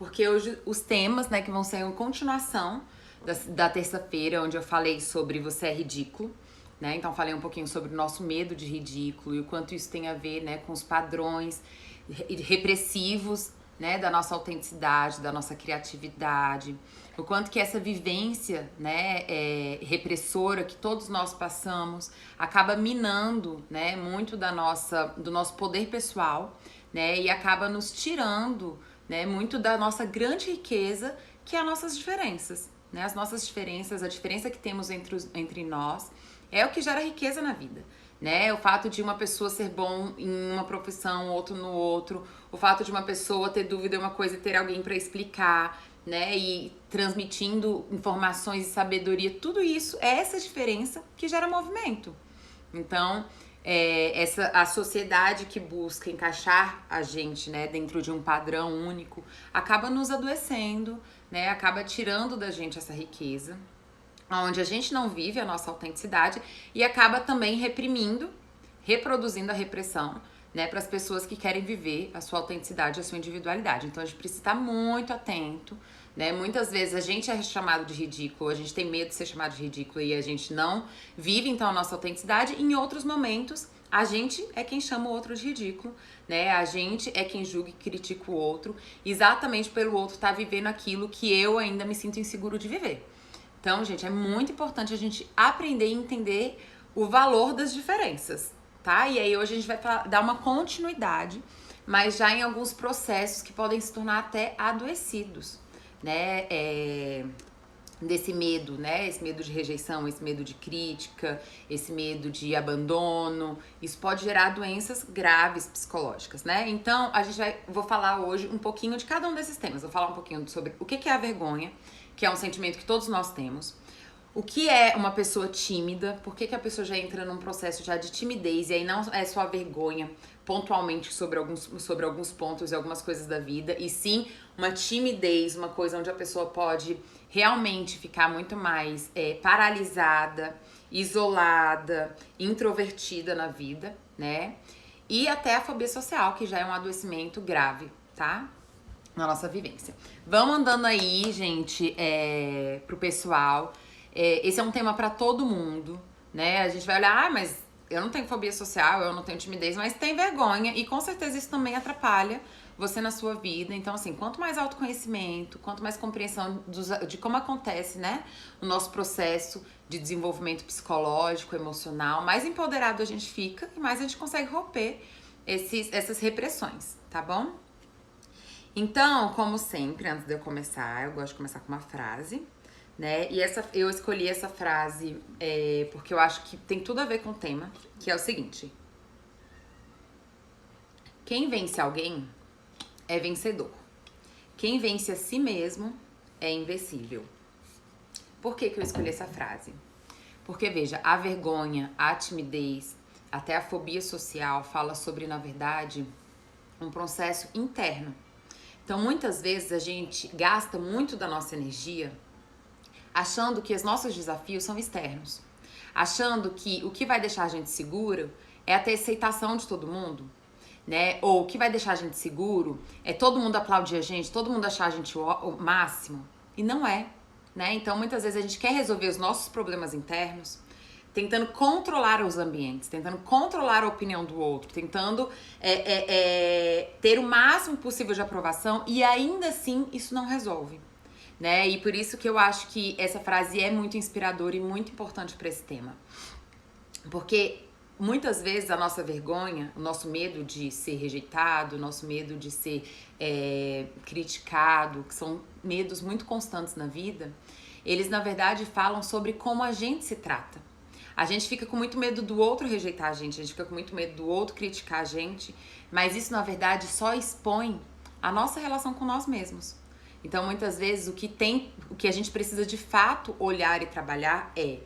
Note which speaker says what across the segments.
Speaker 1: porque hoje os temas, né, que vão ser uma continuação da terça-feira, onde eu falei sobre você é ridículo, né? Então falei um pouquinho sobre o nosso medo de ridículo e o quanto isso tem a ver, né, com os padrões repressivos, né, da nossa autenticidade, da nossa criatividade, o quanto que essa vivência, né, repressora que todos nós passamos acaba minando, né, muito do nosso poder pessoal, né, e acaba nos tirando, né, muito da nossa grande riqueza, que é as nossas diferenças, né, as nossas diferenças, a diferença que temos entre nós é o que gera riqueza na vida. Né? O fato de uma pessoa ser bom em uma profissão, outro no outro, o fato de uma pessoa ter dúvida em uma coisa e ter alguém para explicar, né? E transmitindo informações e sabedoria, tudo isso é essa diferença que gera movimento. Então, a sociedade que busca encaixar a gente, né, dentro de um padrão único, acaba nos adoecendo, né? Acaba tirando da gente essa riqueza, onde a gente não vive a nossa autenticidade e acaba também reproduzindo a repressão, né, para as pessoas que querem viver a sua autenticidade, a sua individualidade. Então a gente precisa estar muito atento, né? Muitas vezes a gente é chamado de ridículo, a gente tem medo de ser chamado de ridículo e a gente não vive então a nossa autenticidade. Em outros momentos a gente é quem chama o outro de ridículo, né? A gente é quem julga e critica o outro, exatamente pelo outro estar vivendo aquilo que eu ainda me sinto inseguro de viver. Então, gente, é muito importante a gente aprender e entender o valor das diferenças, tá? E aí hoje a gente vai dar uma continuidade, mas já em alguns processos que podem se tornar até adoecidos, né? Desse medo, né? Esse medo de rejeição, esse medo de crítica, esse medo de abandono. Isso pode gerar doenças graves psicológicas, né? Então, vou falar hoje um pouquinho de cada um desses temas. Vou falar um pouquinho sobre o que é a vergonha, que é um sentimento que todos nós temos. O que é uma pessoa tímida? Por que a pessoa já entra num processo já de timidez? E aí não é só a vergonha pontualmente sobre alguns pontos e algumas coisas da vida, e sim uma timidez, uma coisa onde a pessoa pode realmente ficar muito mais paralisada, isolada, introvertida na vida, né? E até a fobia social, que já é um adoecimento grave, tá? Na nossa vivência. Vamos andando aí, gente, pro pessoal. Esse é um tema para todo mundo, né? A gente vai olhar, mas eu não tenho fobia social, eu não tenho timidez, mas tem vergonha e com certeza isso também atrapalha você na sua vida. Então, assim, quanto mais autoconhecimento, quanto mais compreensão de como acontece, né, o nosso processo de desenvolvimento psicológico, emocional, mais empoderado a gente fica e mais a gente consegue romper essas repressões, tá bom? Então, como sempre, antes de eu começar, eu gosto de começar com uma frase, né? E eu escolhi essa frase porque eu acho que tem tudo a ver com o tema, que é o seguinte: quem vence alguém é vencedor. Quem vence a si mesmo é invencível. Por que eu escolhi essa frase? Porque, veja, a vergonha, a timidez, até a fobia social fala sobre, na verdade, um processo interno. Então, muitas vezes a gente gasta muito da nossa energia achando que os nossos desafios são externos. Achando que o que vai deixar a gente seguro é a ter aceitação de todo mundo, né? Ou o que vai deixar a gente seguro é todo mundo aplaudir a gente, todo mundo achar a gente o máximo. E não é, né? Então, muitas vezes a gente quer resolver os nossos problemas internos tentando controlar os ambientes, tentando controlar a opinião do outro, tentando ter o máximo possível de aprovação, e ainda assim isso não resolve, né? E por isso que eu acho que essa frase é muito inspiradora e muito importante para esse tema. Porque muitas vezes a nossa vergonha, o nosso medo de ser rejeitado, o nosso medo de ser criticado, que são medos muito constantes na vida, eles na verdade falam sobre como a gente se trata. A gente fica com muito medo do outro rejeitar a gente fica com muito medo do outro criticar a gente, mas isso na verdade só expõe a nossa relação com nós mesmos. Então muitas vezes o que a gente precisa de fato olhar e trabalhar é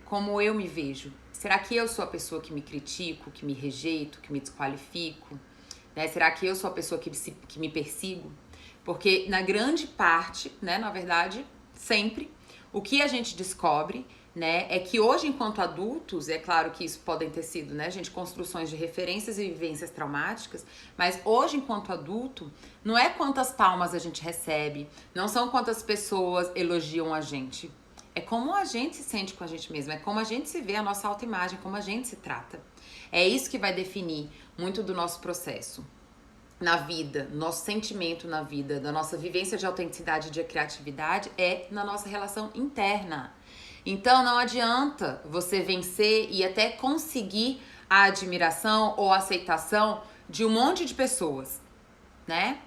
Speaker 1: como eu me vejo. Será que eu sou a pessoa que me critico, que me rejeito, que me desqualifico? Né? Será que eu sou a pessoa que me persigo? Porque na grande parte, né, na verdade, sempre, o que a gente descobre, né, é que hoje, enquanto adultos, é claro que isso podem ter sido, né, gente, construções de referências e vivências traumáticas, mas hoje, enquanto adulto, não é quantas palmas a gente recebe, não são quantas pessoas elogiam a gente, é como a gente se sente com a gente mesmo, é como a gente se vê, a nossa autoimagem, como a gente se trata. É isso que vai definir muito do nosso processo na vida, nosso sentimento na vida, da nossa vivência de autenticidade e de criatividade é na nossa relação interna. Então não adianta você vencer e até conseguir a admiração ou a aceitação de um monte de pessoas, né?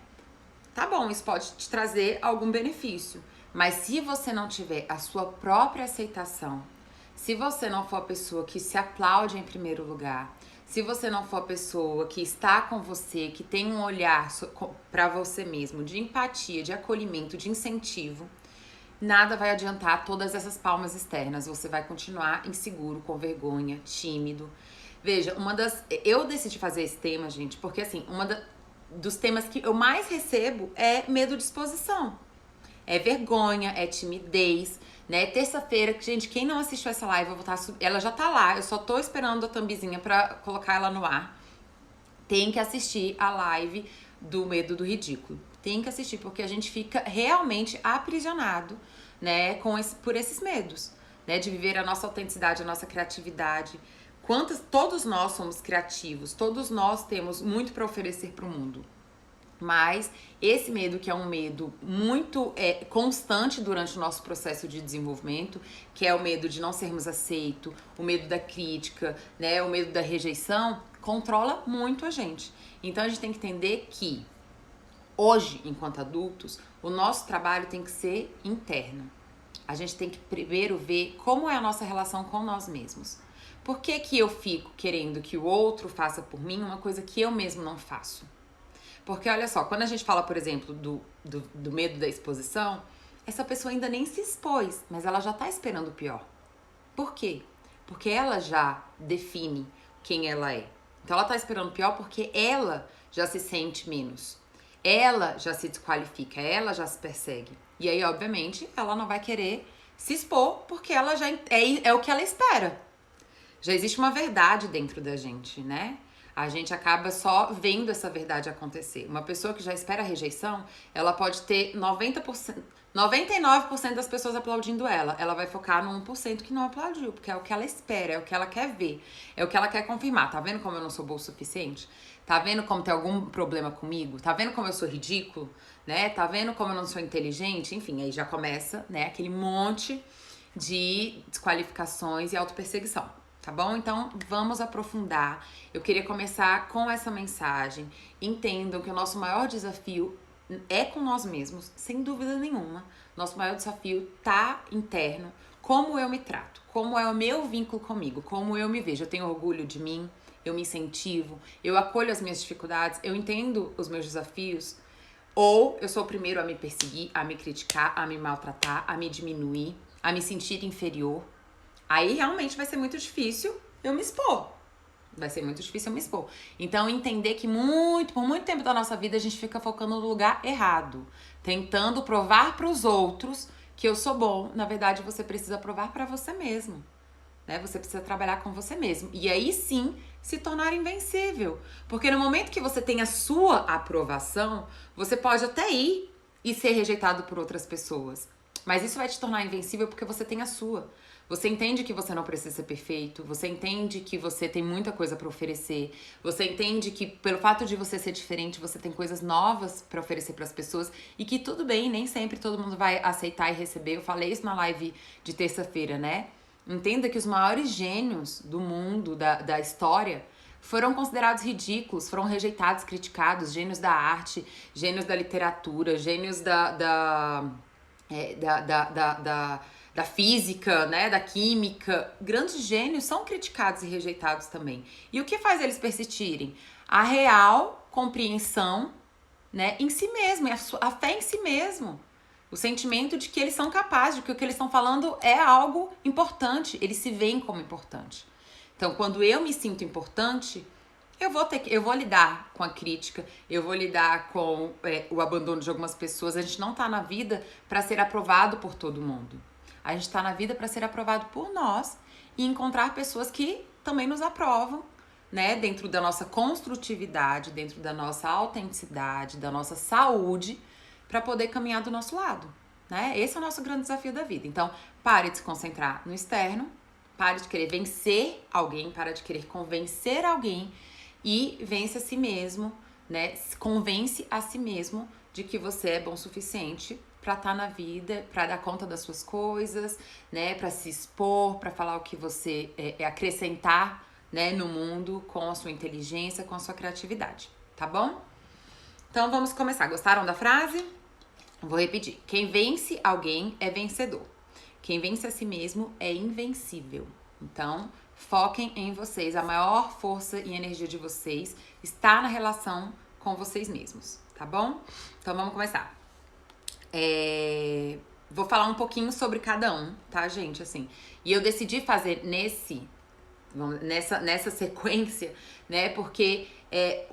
Speaker 1: Tá bom, isso pode te trazer algum benefício, mas se você não tiver a sua própria aceitação, se você não for a pessoa que se aplaude em primeiro lugar, se você não for a pessoa que está com você, que tem um olhar para você mesmo, de empatia, de acolhimento, de incentivo, nada vai adiantar todas essas palmas externas. Você vai continuar inseguro, com vergonha, tímido. Veja, eu decidi fazer esse tema, gente, porque assim, dos temas que eu mais recebo é medo de exposição. É vergonha, é timidez, né? Terça-feira, gente, quem não assistiu essa live, eu vou estar ela já tá lá, eu só tô esperando a thumbzinha pra colocar ela no ar. Tem que assistir a live do medo do ridículo. Tem que assistir, porque a gente fica realmente aprisionado, né, por esses medos, né, de viver a nossa autenticidade, a nossa criatividade. Todos nós somos criativos, todos nós temos muito para oferecer para o mundo. Mas esse medo, que é um medo muito constante durante o nosso processo de desenvolvimento, que é o medo de não sermos aceitos, o medo da crítica, né, o medo da rejeição, controla muito a gente. Então a gente tem que entender que hoje, enquanto adultos, o nosso trabalho tem que ser interno. A gente tem que primeiro ver como é a nossa relação com nós mesmos. Por que que eu fico querendo que o outro faça por mim uma coisa que eu mesmo não faço? Porque olha só, quando a gente fala, por exemplo, do medo da exposição, essa pessoa ainda nem se expôs, mas ela já tá esperando o pior. Por quê? Porque ela já define quem ela é. Então ela tá esperando o pior porque ela já se sente menos. Ela já se desqualifica, ela já se persegue. E aí, obviamente, ela não vai querer se expor porque ela já é o que ela espera. Já existe uma verdade dentro da gente, né? A gente acaba só vendo essa verdade acontecer. Uma pessoa que já espera a rejeição, ela pode ter 99% das pessoas aplaudindo ela. Ela vai focar no 1% que não aplaudiu, porque é o que ela espera, é o que ela quer ver, é o que ela quer confirmar. Tá vendo como eu não sou boa o suficiente? Tá vendo como tem algum problema comigo? Tá vendo como eu sou ridículo? Né? Tá vendo como eu não sou inteligente? Enfim, aí já começa, né, aquele monte de desqualificações e autoperseguição. Tá bom? Então, vamos aprofundar. Eu queria começar com essa mensagem. Entendam que o nosso maior desafio é com nós mesmos, sem dúvida nenhuma. Nosso maior desafio tá interno. Como eu me trato, como é o meu vínculo comigo, como eu me vejo. Eu tenho orgulho de mim, eu me incentivo, eu acolho as minhas dificuldades, eu entendo os meus desafios. Ou eu sou o primeiro a me perseguir, a me criticar, a me maltratar, a me diminuir, a me sentir inferior. Aí realmente vai ser muito difícil eu me expor. Vai ser muito difícil eu me expor. Então, entender que por muito tempo da nossa vida a gente fica focando no lugar errado. Tentando provar para os outros que eu sou bom. Na verdade, você precisa provar para você mesmo. Né? Você precisa trabalhar com você mesmo. E aí sim, se tornar invencível. Porque no momento que você tem a sua aprovação, você pode até ir e ser rejeitado por outras pessoas. Mas isso vai te tornar invencível porque você tem a sua. Você entende que você não precisa ser perfeito, você entende que você tem muita coisa para oferecer, você entende que pelo fato de você ser diferente, você tem coisas novas para oferecer para as pessoas e que tudo bem, nem sempre todo mundo vai aceitar e receber. Eu falei isso na live de terça-feira, né? Entenda que os maiores gênios do mundo, da história, foram considerados ridículos, foram rejeitados, criticados, gênios da arte, gênios da literatura, gênios da física, né, da química. Grandes gênios são criticados e rejeitados também. E o que faz eles persistirem? A real compreensão, né, em si mesmo, a fé em si mesmo. O sentimento de que eles são capazes, de que o que eles estão falando é algo importante. Eles se veem como importante. Então, quando eu me sinto importante, eu vou lidar com a crítica, eu vou lidar com o abandono de algumas pessoas. A gente não tá na vida para ser aprovado por todo mundo. A gente tá na vida para ser aprovado por nós e encontrar pessoas que também nos aprovam, né? Dentro da nossa construtividade, dentro da nossa autenticidade, da nossa saúde, para poder caminhar do nosso lado, né? Esse é o nosso grande desafio da vida. Então, pare de se concentrar no externo, pare de querer vencer alguém, pare de querer convencer alguém e vence a si mesmo, né? Convence a si mesmo de que você é bom o suficiente para estar na vida, para dar conta das suas coisas, né? Para se expor, para falar o que você acrescentar, né, no mundo com a sua inteligência, com a sua criatividade, tá bom? Então vamos começar. Gostaram da frase? Vou repetir. Quem vence alguém é vencedor. Quem vence a si mesmo é invencível. Então, foquem em vocês. A maior força e energia de vocês está na relação com vocês mesmos, tá bom? Então vamos começar. Vou falar um pouquinho sobre cada um, tá, gente? Assim, e eu decidi fazer nessa sequência, né? Porque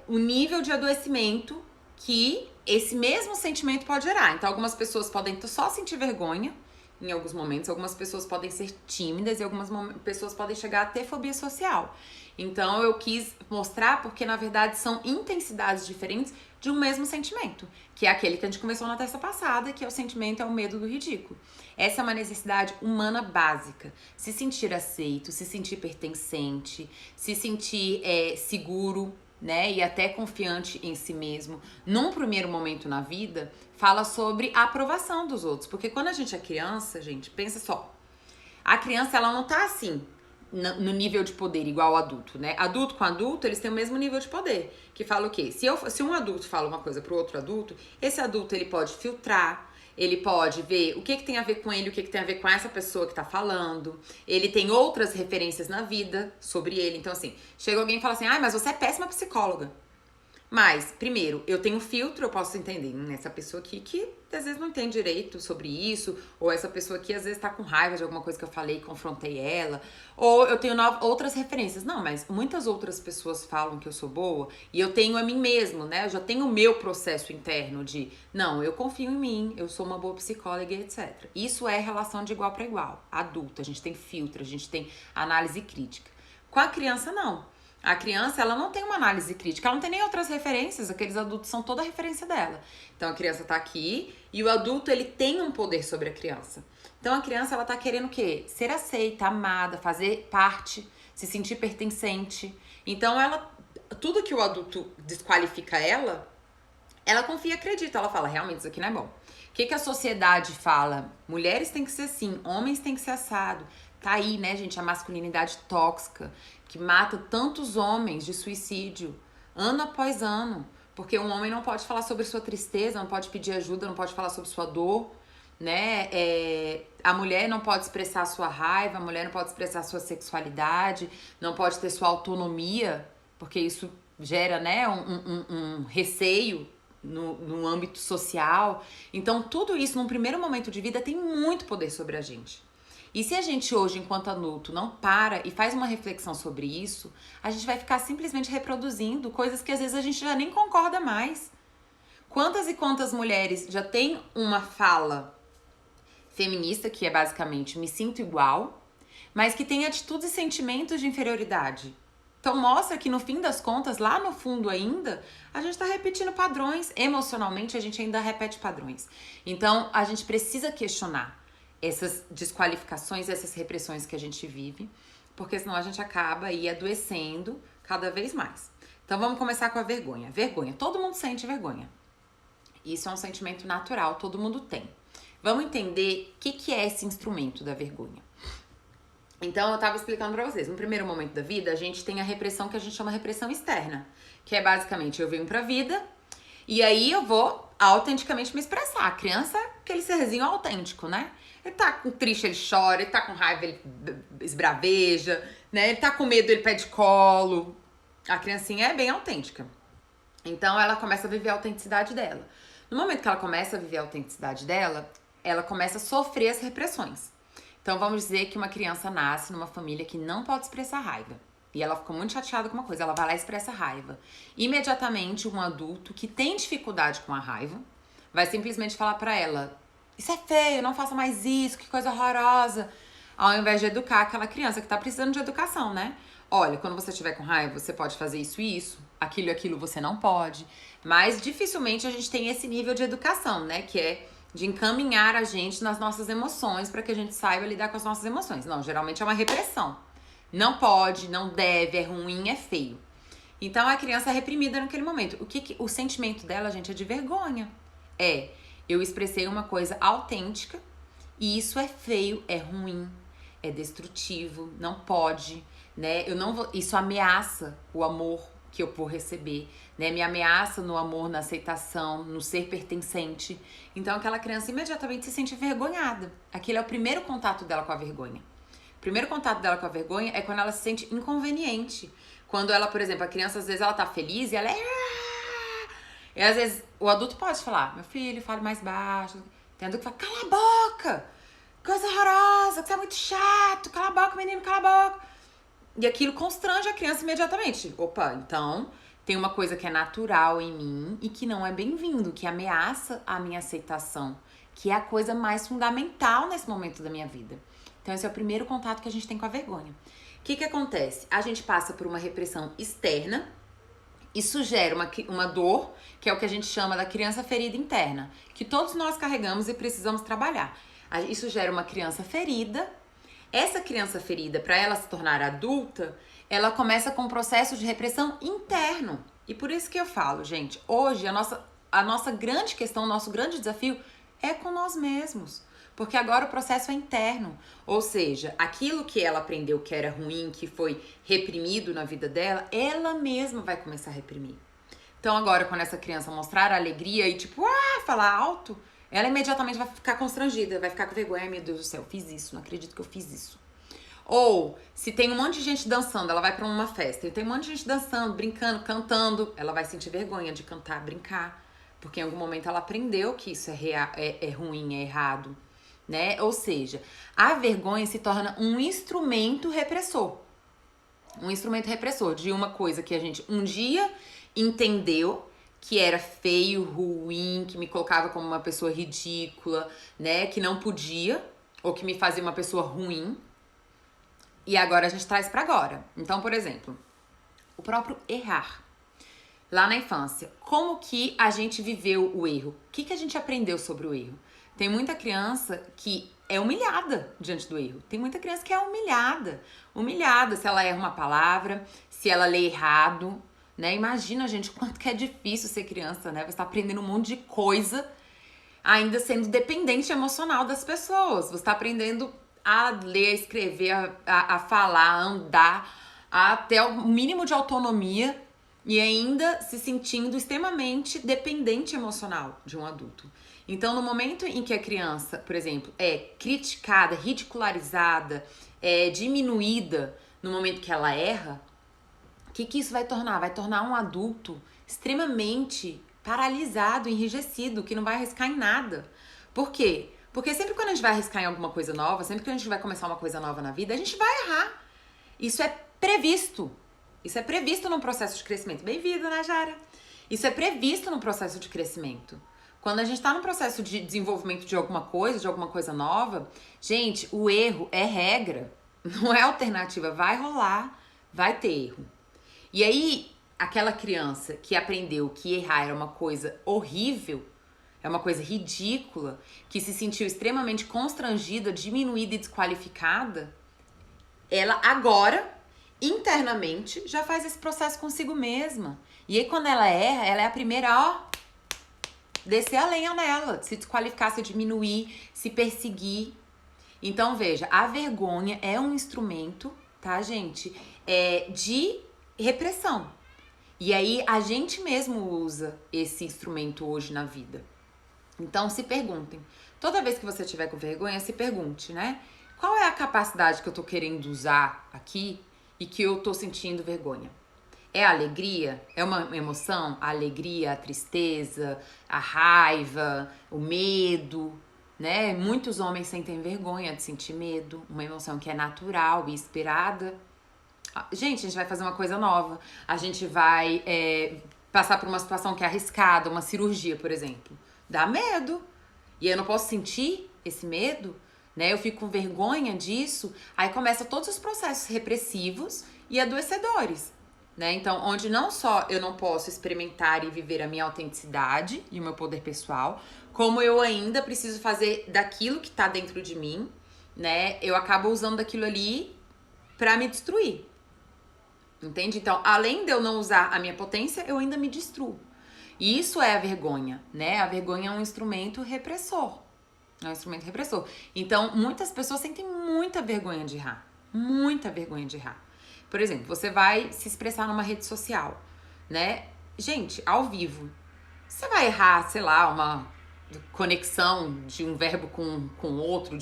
Speaker 1: o nível de adoecimento que esse mesmo sentimento pode gerar. Então, algumas pessoas podem só sentir vergonha em alguns momentos, algumas pessoas podem ser tímidas e algumas pessoas podem chegar a ter fobia social. Então, eu quis mostrar porque, na verdade, são intensidades diferentes de um mesmo sentimento, que é aquele que a gente começou na terça passada, que é o sentimento, é o medo do ridículo. Essa é uma necessidade humana básica. Se sentir aceito, se sentir pertencente, se sentir seguro, né, e até confiante em si mesmo, num primeiro momento na vida, fala sobre a aprovação dos outros. Porque quando a gente é criança, gente, pensa só, a criança, ela não tá assim, no nível de poder igual ao adulto, né? Adulto com adulto, eles têm o mesmo nível de poder. Que fala o quê? Se um adulto fala uma coisa pro outro adulto, esse adulto, ele pode filtrar, ele pode ver o que tem a ver com ele, o que tem a ver com essa pessoa que tá falando. Ele tem outras referências na vida sobre ele. Então, assim, chega alguém e fala assim, mas você é péssima psicóloga. Mas, primeiro, eu tenho filtro, eu posso entender essa pessoa aqui que às vezes não tem direito sobre isso, ou essa pessoa aqui às vezes tá com raiva de alguma coisa que eu falei, confrontei ela, ou eu tenho outras referências. Não, mas muitas outras pessoas falam que eu sou boa, e eu tenho a mim mesmo, né? Eu já tenho o meu processo interno de, não, eu confio em mim, eu sou uma boa psicóloga, etc. Isso é relação de igual para igual, adulta, a gente tem filtro, a gente tem análise crítica. Com a criança, não. A criança, ela não tem uma análise crítica, ela não tem nem outras referências, aqueles adultos são toda a referência dela. Então, a criança tá aqui e o adulto, ele tem um poder sobre a criança. Então, a criança, ela tá querendo o quê? Ser aceita, amada, fazer parte, se sentir pertencente. Então, tudo que o adulto desqualifica ela confia e acredita, ela fala, realmente, isso aqui não é bom. O que a sociedade fala? Mulheres têm que ser assim, homens têm que ser assado. Tá aí, né, gente, a masculinidade tóxica, que mata tantos homens de suicídio, ano após ano. Porque um homem não pode falar sobre sua tristeza, não pode pedir ajuda, não pode falar sobre sua dor, né? A mulher não pode expressar sua raiva, a mulher não pode expressar sua sexualidade, não pode ter sua autonomia, porque isso gera, né, um receio no âmbito social. Então, tudo isso, num primeiro momento de vida, tem muito poder sobre a gente. E se a gente hoje, enquanto adulto, não para e faz uma reflexão sobre isso, a gente vai ficar simplesmente reproduzindo coisas que às vezes a gente já nem concorda mais. Quantas e quantas mulheres já têm uma fala feminista, que é basicamente me sinto igual, mas que tem atitudes e sentimentos de inferioridade? Então mostra que no fim das contas, lá no fundo ainda, a gente tá repetindo padrões. Emocionalmente, a gente ainda repete padrões. Então, a gente precisa questionar essas desqualificações, essas repressões que a gente vive, porque senão a gente acaba aí adoecendo cada vez mais. Então vamos começar com a vergonha. Vergonha, todo mundo sente vergonha. Isso é um sentimento natural, todo mundo tem. Vamos entender o que é esse instrumento da vergonha. Então eu tava explicando pra vocês, no primeiro momento da vida a gente tem a repressão que a gente chama repressão externa, que é basicamente eu venho pra vida e aí eu vou autenticamente me expressar. A criança é aquele serzinho autêntico, né? Ele tá com triste, ele chora, ele tá com raiva, ele esbraveja, né? Ele tá com medo, ele pede colo. A criancinha é bem autêntica. Então ela começa a viver a autenticidade dela. No momento que ela começa a viver a autenticidade dela, ela começa a sofrer as repressões. Então vamos dizer que uma criança nasce numa família que não pode expressar raiva. E ela ficou muito chateada com uma coisa, ela vai lá e expressa raiva. Imediatamente um adulto que tem dificuldade com a raiva vai simplesmente falar pra ela, isso é feio, não faça mais isso, que coisa horrorosa. Ao invés de educar aquela criança que tá precisando de educação, né? Olha, quando você estiver com raiva, você pode fazer isso e isso, aquilo e aquilo você não pode. Mas dificilmente a gente tem esse nível de educação, né? Que é de encaminhar a gente nas nossas emoções para que a gente saiba lidar com as nossas emoções. Não, geralmente é uma repressão. Não pode, não deve, é ruim, é feio. Então a criança é reprimida naquele momento. O sentimento dela, gente, é de vergonha. Eu expressei uma coisa autêntica e isso é feio, é ruim, é destrutivo, não pode, né? Eu não vou, isso ameaça o amor que eu vou receber, né? Me ameaça no amor, na aceitação, no ser pertencente. Então aquela criança imediatamente se sente envergonhada. Aquele é o primeiro contato dela com a vergonha. O primeiro contato dela com a vergonha é quando ela se sente inconveniente. Quando ela, por exemplo, a criança às vezes ela tá feliz e ela e às vezes o adulto pode falar, meu filho, fale mais baixo. Tem adulto que fala, cala a boca! Coisa horrorosa, que você é muito chato, cala a boca, menino, cala a boca. E aquilo constrange a criança imediatamente. Opa, então tem uma coisa que é natural em mim e que não é bem-vindo, que ameaça a minha aceitação, que é a coisa mais fundamental nesse momento da minha vida. Então esse é o primeiro contato que a gente tem com a vergonha. O que acontece? A gente passa por uma repressão externa. Isso gera uma dor, que é o que a gente chama da criança ferida interna, que todos nós carregamos e precisamos trabalhar. Isso gera uma criança ferida. Essa criança ferida, para ela se tornar adulta, ela começa com um processo de repressão interno. E por isso que eu falo, gente, hoje a nossa grande questão, o nosso grande desafio é com nós mesmos. Porque agora o processo é interno. Ou seja, aquilo que ela aprendeu que era ruim, que foi reprimido na vida dela, ela mesma vai começar a reprimir. Então agora, quando essa criança mostrar a alegria e tipo, falar alto, ela imediatamente vai ficar constrangida, vai ficar com vergonha. Ai, meu Deus do céu, fiz isso, não acredito que eu fiz isso. Ou, se tem um monte de gente dançando, ela vai pra uma festa e tem um monte de gente dançando, brincando, cantando, ela vai sentir vergonha de cantar, brincar. Porque em algum momento ela aprendeu que isso é ruim, é errado. Né? Ou seja, a vergonha se torna um instrumento repressor. Um instrumento repressor de uma coisa que a gente um dia entendeu que era feio, ruim, que me colocava como uma pessoa ridícula, né? Que não podia, ou que me fazia uma pessoa ruim. E agora a gente traz pra agora. Então, por exemplo, o próprio errar. Lá na infância, como que a gente viveu o erro? O que a gente aprendeu sobre o erro? Tem muita criança que é humilhada diante do erro. Tem muita criança que é humilhada. Humilhada se ela erra uma palavra, se ela lê errado, né? Imagina, gente, o quanto que é difícil ser criança, né? Você tá aprendendo um monte de coisa, ainda sendo dependente emocional das pessoas. Você tá aprendendo a ler, a escrever, a falar, a andar, a ter o mínimo de autonomia e ainda se sentindo extremamente dependente emocional de um adulto. Então, no momento em que a criança, por exemplo, é criticada, ridicularizada, diminuída no momento que ela erra, o que isso vai tornar? Vai tornar um adulto extremamente paralisado, enrijecido, que não vai arriscar em nada. Por quê? Porque sempre quando a gente vai arriscar em alguma coisa nova, sempre que a gente vai começar uma coisa nova na vida, a gente vai errar. Isso é previsto. Isso é previsto no processo de crescimento. Bem-vindo, né, Jara? Isso é previsto no processo de crescimento. Quando a gente tá no processo de desenvolvimento de alguma coisa nova, gente, o erro é regra, não é alternativa. Vai rolar, vai ter erro. E aí, aquela criança que aprendeu que errar era uma coisa horrível, é uma coisa ridícula, que se sentiu extremamente constrangida, diminuída e desqualificada, ela agora, internamente, já faz esse processo consigo mesma. E aí, quando ela erra, ela é a primeira, descer a lenha nela, se desqualificar, se diminuir, se perseguir. Então, veja, a vergonha é um instrumento, tá, gente? De repressão. E aí, a gente mesmo usa esse instrumento hoje na vida. Então, se perguntem. Toda vez que você tiver com vergonha, se pergunte, né? Qual é a capacidade que eu tô querendo usar aqui e que eu tô sentindo vergonha? É a alegria? É uma emoção? A alegria, a tristeza, a raiva, o medo, né? Muitos homens sentem vergonha de sentir medo, uma emoção que é natural e esperada. Gente, a gente vai fazer uma coisa nova. A gente vai passar por uma situação que é arriscada, uma cirurgia, por exemplo. Dá medo. E eu não posso sentir esse medo, né? Eu fico com vergonha disso. Aí começam todos os processos repressivos e adoecedores, né? Então, onde não só eu não posso experimentar e viver a minha autenticidade e o meu poder pessoal, como eu ainda preciso fazer daquilo que tá dentro de mim, né? Eu acabo usando daquilo ali pra me destruir. Entende? Então, além de eu não usar a minha potência, eu ainda me destruo. E isso é a vergonha, né? A vergonha é um instrumento repressor. É um instrumento repressor. Então, muitas pessoas sentem muita vergonha de errar. Muita vergonha de errar. Por exemplo, você vai se expressar numa rede social, né? Gente, ao vivo. Você vai errar, sei lá, uma conexão de um verbo com outro,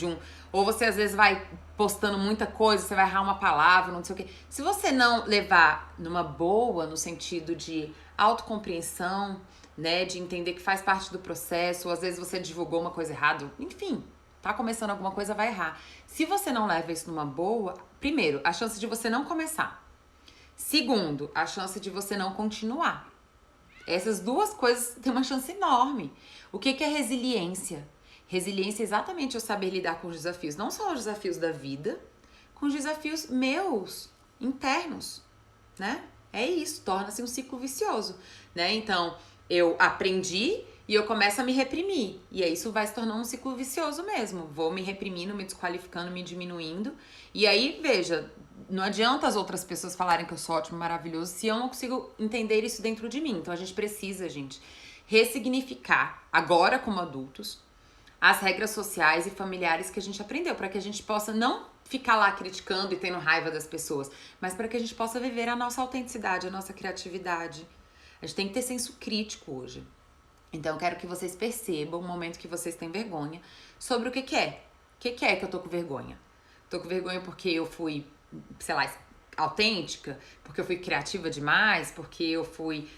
Speaker 1: ou você às vezes vai postando muita coisa, você vai errar uma palavra, não sei o quê. Se você não levar numa boa, no sentido de autocompreensão, né, de entender que faz parte do processo, ou às vezes você divulgou uma coisa errada, enfim, tá começando alguma coisa, vai errar. Se você não leva isso numa boa, primeiro, a chance de você não começar. Segundo, a chance de você não continuar. Essas duas coisas têm uma chance enorme. O que é resiliência? Resiliência é exatamente eu saber lidar com os desafios, não só os desafios da vida, com os desafios meus, internos, né? É isso, torna-se um ciclo vicioso, né? Então, eu aprendi e eu começo a me reprimir. E aí isso vai se tornando um ciclo vicioso mesmo. Vou me reprimindo, me desqualificando, me diminuindo. E aí, veja, não adianta as outras pessoas falarem que eu sou ótimo, maravilhoso, se eu não consigo entender isso dentro de mim. Então a gente precisa, gente, ressignificar, agora como adultos, as regras sociais e familiares que a gente aprendeu, para que a gente possa não ficar lá criticando e tendo raiva das pessoas, mas para que a gente possa viver a nossa autenticidade, a nossa criatividade. A gente tem que ter senso crítico hoje. Então eu quero que vocês percebam o momento que vocês têm vergonha sobre o que é. O que é que eu tô com vergonha? Tô com vergonha porque eu fui, sei lá, autêntica, porque eu fui criativa demais, porque eu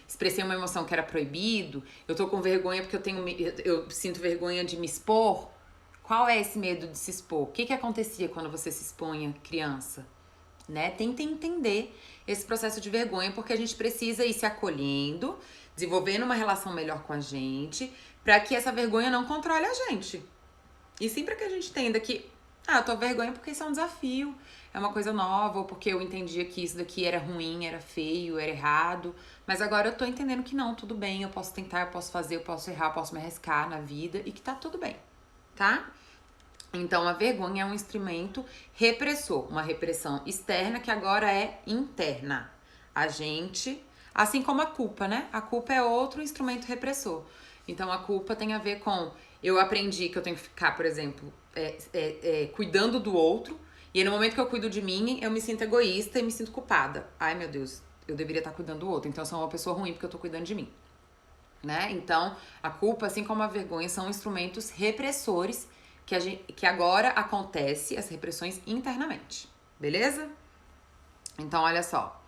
Speaker 1: expressei uma emoção que era proibido, eu tô com vergonha porque eu sinto vergonha de me expor. Qual é esse medo de se expor? O que acontecia quando você se expunha criança? Né? Tentem entender esse processo de vergonha, porque a gente precisa ir se acolhendo, desenvolvendo uma relação melhor com a gente, para que essa vergonha não controle a gente. E sim para que a gente entenda que eu tô com vergonha porque isso é um desafio, é uma coisa nova, ou porque eu entendia que isso daqui era ruim, era feio, era errado, mas agora eu tô entendendo que não, tudo bem, eu posso tentar, eu posso fazer, eu posso errar, eu posso me arriscar na vida e que tá tudo bem, tá? Então a vergonha é um instrumento repressor, uma repressão externa que agora é interna. A gente, assim como a culpa, né? A culpa é outro instrumento repressor. Então a culpa tem a ver com, eu aprendi que eu tenho que ficar, por exemplo, cuidando do outro, e no momento que eu cuido de mim, eu me sinto egoísta e me sinto culpada. Ai, meu Deus, eu deveria estar cuidando do outro, então eu sou uma pessoa ruim porque eu tô cuidando de mim, né? Então, a culpa, assim como a vergonha, são instrumentos repressores que agora acontece as repressões internamente, beleza? Então, olha só,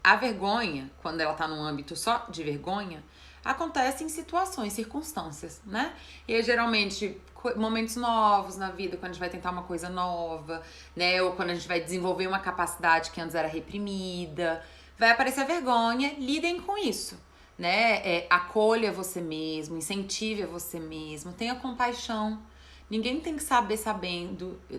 Speaker 1: a vergonha, quando ela tá num âmbito só de vergonha, acontece em situações, circunstâncias, né? E aí, geralmente, momentos novos na vida, quando a gente vai tentar uma coisa nova, né? Ou quando a gente vai desenvolver uma capacidade que antes era reprimida, vai aparecer a vergonha, lidem com isso, né? Acolha você mesmo, incentive a você mesmo, tenha compaixão. Ninguém tem que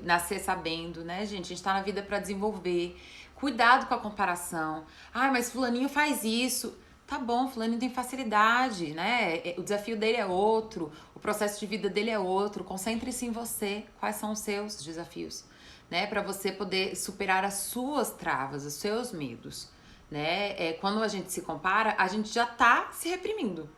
Speaker 1: nascer sabendo, né, gente? A gente tá na vida pra desenvolver. Cuidado com a comparação. Ai, mas fulaninho faz isso. Tá bom, fulaninho tem facilidade, né? O desafio dele é outro, o processo de vida dele é outro. Concentre-se em você. Quais são os seus desafios, né? Pra você poder superar as suas travas, os seus medos, né? Quando a gente se compara, a gente já tá se reprimindo.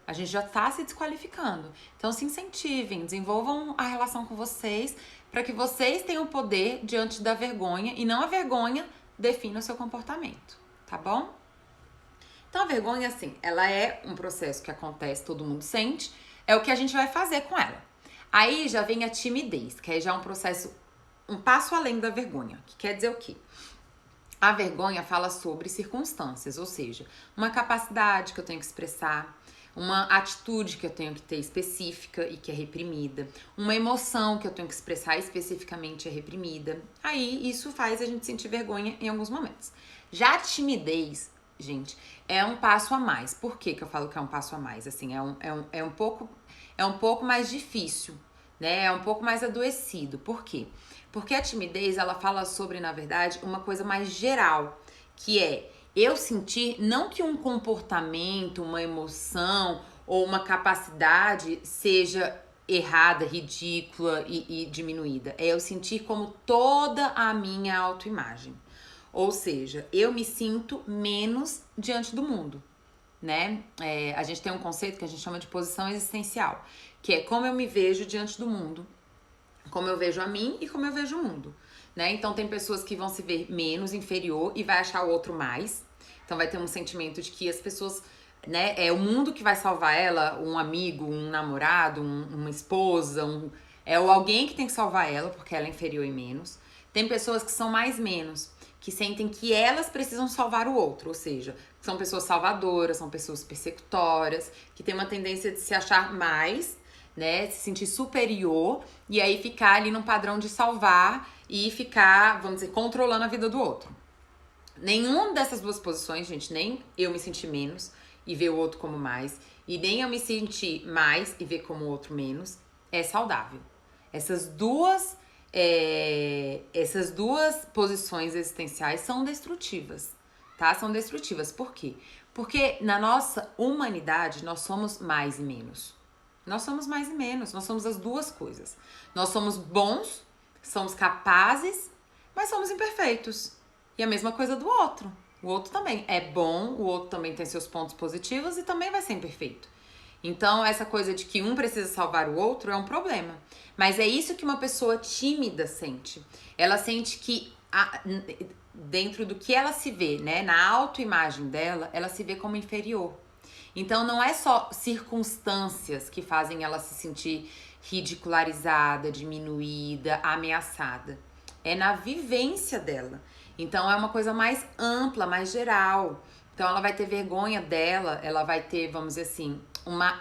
Speaker 1: A gente já tá se desqualificando. Então se incentivem, desenvolvam a relação com vocês para que vocês tenham poder diante da vergonha e não a vergonha defina o seu comportamento, tá bom? Então a vergonha, assim, ela é um processo que acontece, todo mundo sente, é o que a gente vai fazer com ela. Aí já vem a timidez, que aí já é um processo um passo além da vergonha, que quer dizer o quê? A vergonha fala sobre circunstâncias, ou seja, uma capacidade que eu tenho que expressar, uma atitude que eu tenho que ter específica e que é reprimida, uma emoção que eu tenho que expressar especificamente é reprimida. Aí isso faz a gente sentir vergonha em alguns momentos. Já a timidez gente, é um passo a mais. Por que que eu falo que é um passo a mais? Assim, é um pouco mais difícil, né? É um pouco mais adoecido. Por quê? Porque a timidez, ela fala sobre, na verdade, uma coisa mais geral, que é eu sentir não que um comportamento, uma emoção ou uma capacidade seja errada, ridícula e diminuída. É eu sentir como toda a minha autoimagem. Ou seja, eu me sinto menos diante do mundo, né? A gente tem um conceito que a gente chama de posição existencial, que é como eu me vejo diante do mundo, como eu vejo a mim e como eu vejo o mundo, né? Então tem pessoas que vão se ver menos, inferior e vai achar o outro mais. Então vai ter um sentimento de que as pessoas, né, é o mundo que vai salvar ela, um amigo, um namorado, uma esposa, é alguém que tem que salvar ela porque ela é inferior e menos. Tem pessoas que são mais menos, que sentem que elas precisam salvar o outro, ou seja, são pessoas salvadoras, são pessoas persecutórias, que têm uma tendência de se achar mais, né, se sentir superior e aí ficar ali num padrão de salvar e ficar, vamos dizer, controlando a vida do outro. Nenhuma dessas duas posições, gente, nem eu me sentir menos e ver o outro como mais, e nem eu me sentir mais e ver como o outro menos, é saudável. Essas duas posições existenciais são destrutivas, tá? São destrutivas. Por quê? Porque na nossa humanidade nós somos mais e menos. Nós somos mais e menos, nós somos as duas coisas. Nós somos bons, somos capazes, mas somos imperfeitos. E a mesma coisa do outro. O outro também é bom, o outro também tem seus pontos positivos e também vai ser imperfeito. Então, essa coisa de que um precisa salvar o outro é um problema. Mas é isso que uma pessoa tímida sente. Ela sente que dentro do que ela se vê, né, na autoimagem dela, ela se vê como inferior. Então, não é só circunstâncias que fazem ela se sentir ridicularizada, diminuída, ameaçada. É na vivência dela. Então, é uma coisa mais ampla, mais geral. Então, ela vai ter vergonha dela, ela vai ter, vamos dizer assim, uma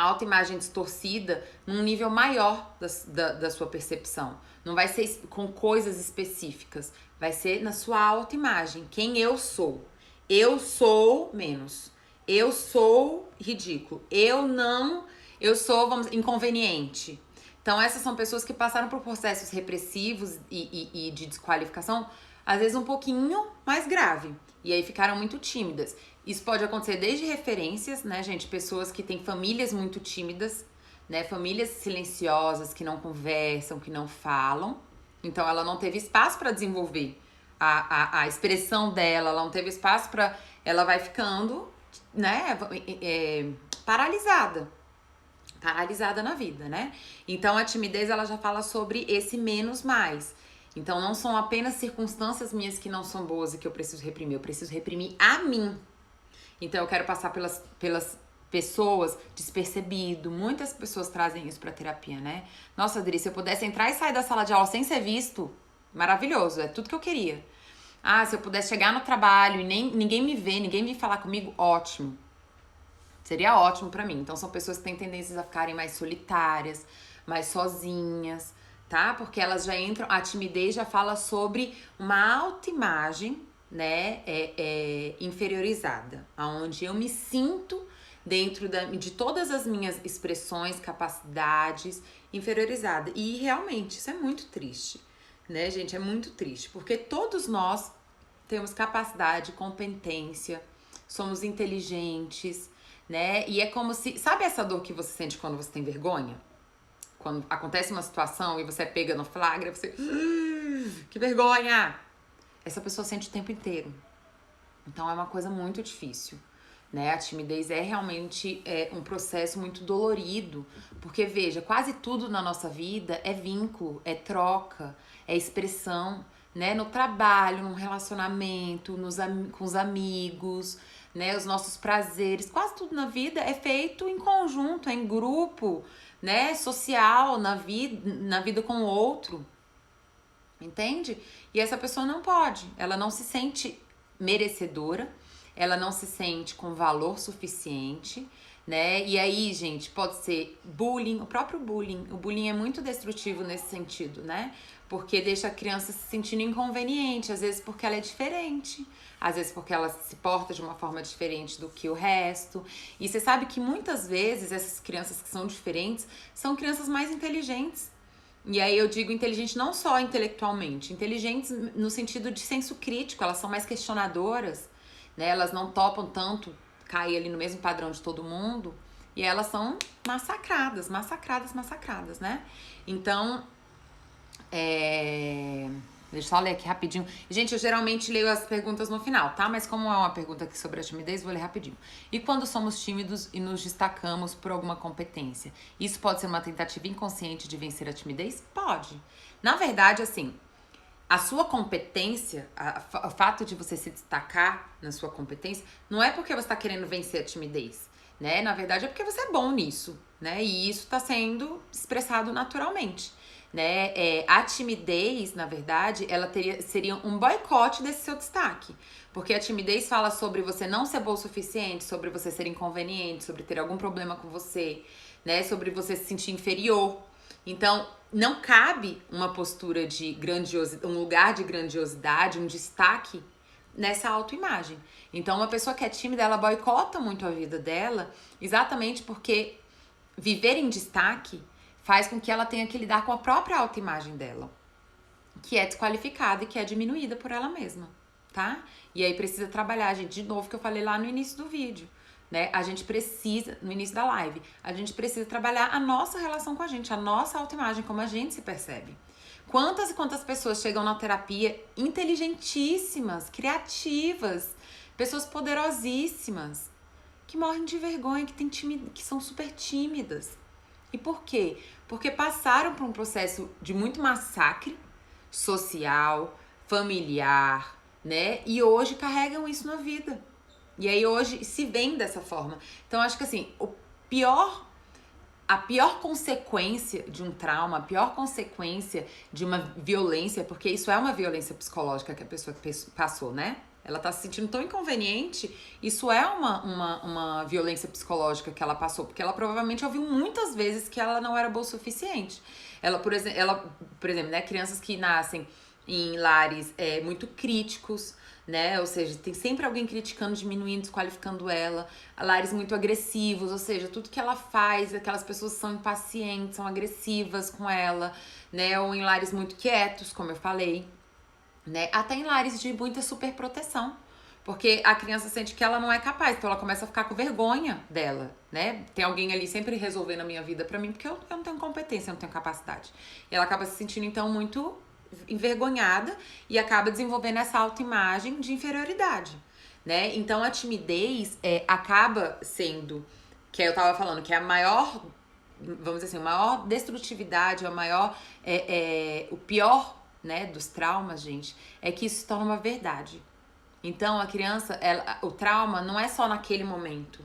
Speaker 1: autoimagem distorcida num nível maior da sua percepção. Não vai ser com coisas específicas, vai ser na sua autoimagem. Quem eu sou? Eu sou menos. Eu sou ridículo. Eu sou, vamos dizer, inconveniente. Então, essas são pessoas que passaram por processos repressivos e de desqualificação, às vezes um pouquinho mais grave. E aí ficaram muito tímidas. Isso pode acontecer desde referências, né, gente? Pessoas que têm famílias muito tímidas, né? Famílias silenciosas, que não conversam, que não falam. Então, ela não teve espaço para desenvolver a expressão dela, ela não teve espaço para... Ela vai ficando, né, paralisada na vida, né? Então, a timidez, ela já fala sobre esse menos mais. Então, não são apenas circunstâncias minhas que não são boas e que eu preciso reprimir. Eu preciso reprimir a mim. Então, eu quero passar pelas pessoas despercebido. Muitas pessoas trazem isso pra terapia, né? Nossa, Adri, se eu pudesse entrar e sair da sala de aula sem ser visto, maravilhoso. É tudo que eu queria. Ah, se eu pudesse chegar no trabalho e ninguém me ver, ninguém vir falar comigo, ótimo. Seria ótimo pra mim. Então, são pessoas que têm tendências a ficarem mais solitárias, mais sozinhas, tá? Porque elas já entram... A timidez já fala sobre uma autoimagem, né? Inferiorizada. Onde eu me sinto dentro de todas as minhas expressões, capacidades, inferiorizada. E, realmente, isso é muito triste, né, gente? É muito triste. Porque todos nós temos capacidade, competência, somos inteligentes, né? E é como se... Sabe essa dor que você sente quando você tem vergonha? Quando acontece uma situação e você pega no flagra, você... que vergonha! Essa pessoa sente o tempo inteiro. Então, é uma coisa muito difícil, né? A timidez é realmente um processo muito dolorido. Porque, veja, quase tudo na nossa vida é vínculo, é troca, é expressão, né? No trabalho, no relacionamento, com os amigos... Né, os nossos prazeres, quase tudo na vida é feito em conjunto, em grupo, né, social, na vida com o outro, entende? E essa pessoa não pode, ela não se sente merecedora, ela não se sente com valor suficiente, né? E aí, gente, pode ser bullying, o próprio bullying. O bullying é muito destrutivo nesse sentido, né? Porque deixa a criança se sentindo inconveniente, às vezes porque ela é diferente, às vezes porque ela se porta de uma forma diferente do que o resto. E você sabe que muitas vezes essas crianças que são diferentes são crianças mais inteligentes. E aí eu digo inteligente não só intelectualmente, inteligentes no sentido de senso crítico, elas são mais questionadoras, né? Elas não topam tanto cair ali no mesmo padrão de todo mundo e elas são massacradas, né? Então, deixa eu só ler aqui rapidinho. Gente, eu geralmente leio as perguntas no final, tá? Mas como é uma pergunta aqui sobre a timidez, vou ler rapidinho. E quando somos tímidos e nos destacamos por alguma competência, isso pode ser uma tentativa inconsciente de vencer a timidez? Pode. Na verdade, assim, a sua competência, o fato de você se destacar na sua competência, não é porque você está querendo vencer a timidez, né? Na verdade, é porque você é bom nisso, né? E isso está sendo expressado naturalmente, né? A timidez, na verdade, ela seria um boicote desse seu destaque. Porque a timidez fala sobre você não ser bom o suficiente, sobre você ser inconveniente, sobre ter algum problema com você, né? Sobre você se sentir inferior. Então, não cabe uma postura de grandiosidade, um lugar de grandiosidade, um destaque nessa autoimagem. Então, uma pessoa que é tímida, ela boicota muito a vida dela, exatamente porque viver em destaque faz com que ela tenha que lidar com a própria autoimagem dela, que é desqualificada e que é diminuída por ela mesma, tá? E aí precisa trabalhar, gente, de novo que eu falei lá no início do vídeo, né? A gente precisa, no início da live, a gente precisa trabalhar a nossa relação com a gente, a nossa autoimagem, como a gente se percebe. Quantas e quantas pessoas chegam na terapia inteligentíssimas, criativas, pessoas poderosíssimas, que morrem de vergonha, que são super tímidas. E por quê? Porque passaram por um processo de muito massacre social, familiar, né? E hoje carregam isso na vida. E aí hoje se vem dessa forma. Então acho que assim, a pior consequência de um trauma, a pior consequência de uma violência, porque isso é uma violência psicológica que a pessoa passou, né? Ela tá se sentindo tão inconveniente, isso é uma violência psicológica que ela passou, porque ela provavelmente ouviu muitas vezes que ela não era boa o suficiente. Ela, por exemplo, né, crianças que nascem em lares muito críticos, né? Ou seja, tem sempre alguém criticando, diminuindo, desqualificando ela. Lares muito agressivos, ou seja, tudo que ela faz, aquelas pessoas são impacientes, são agressivas com ela, né? Ou em lares muito quietos, como eu falei, né? Até em lares de muita superproteção. Porque a criança sente que ela não é capaz, então ela começa a ficar com vergonha dela, né? Tem alguém ali sempre resolvendo a minha vida pra mim, porque eu não tenho competência, eu não tenho capacidade. E ela acaba se sentindo, então, muito envergonhada e acaba desenvolvendo essa autoimagem de inferioridade, né? Então a timidez acaba sendo, que eu tava falando, que é a maior, vamos dizer assim, a maior destrutividade, a maior, o pior, né, dos traumas, gente, é que isso se torna uma verdade. Então a criança, o trauma não é só naquele momento,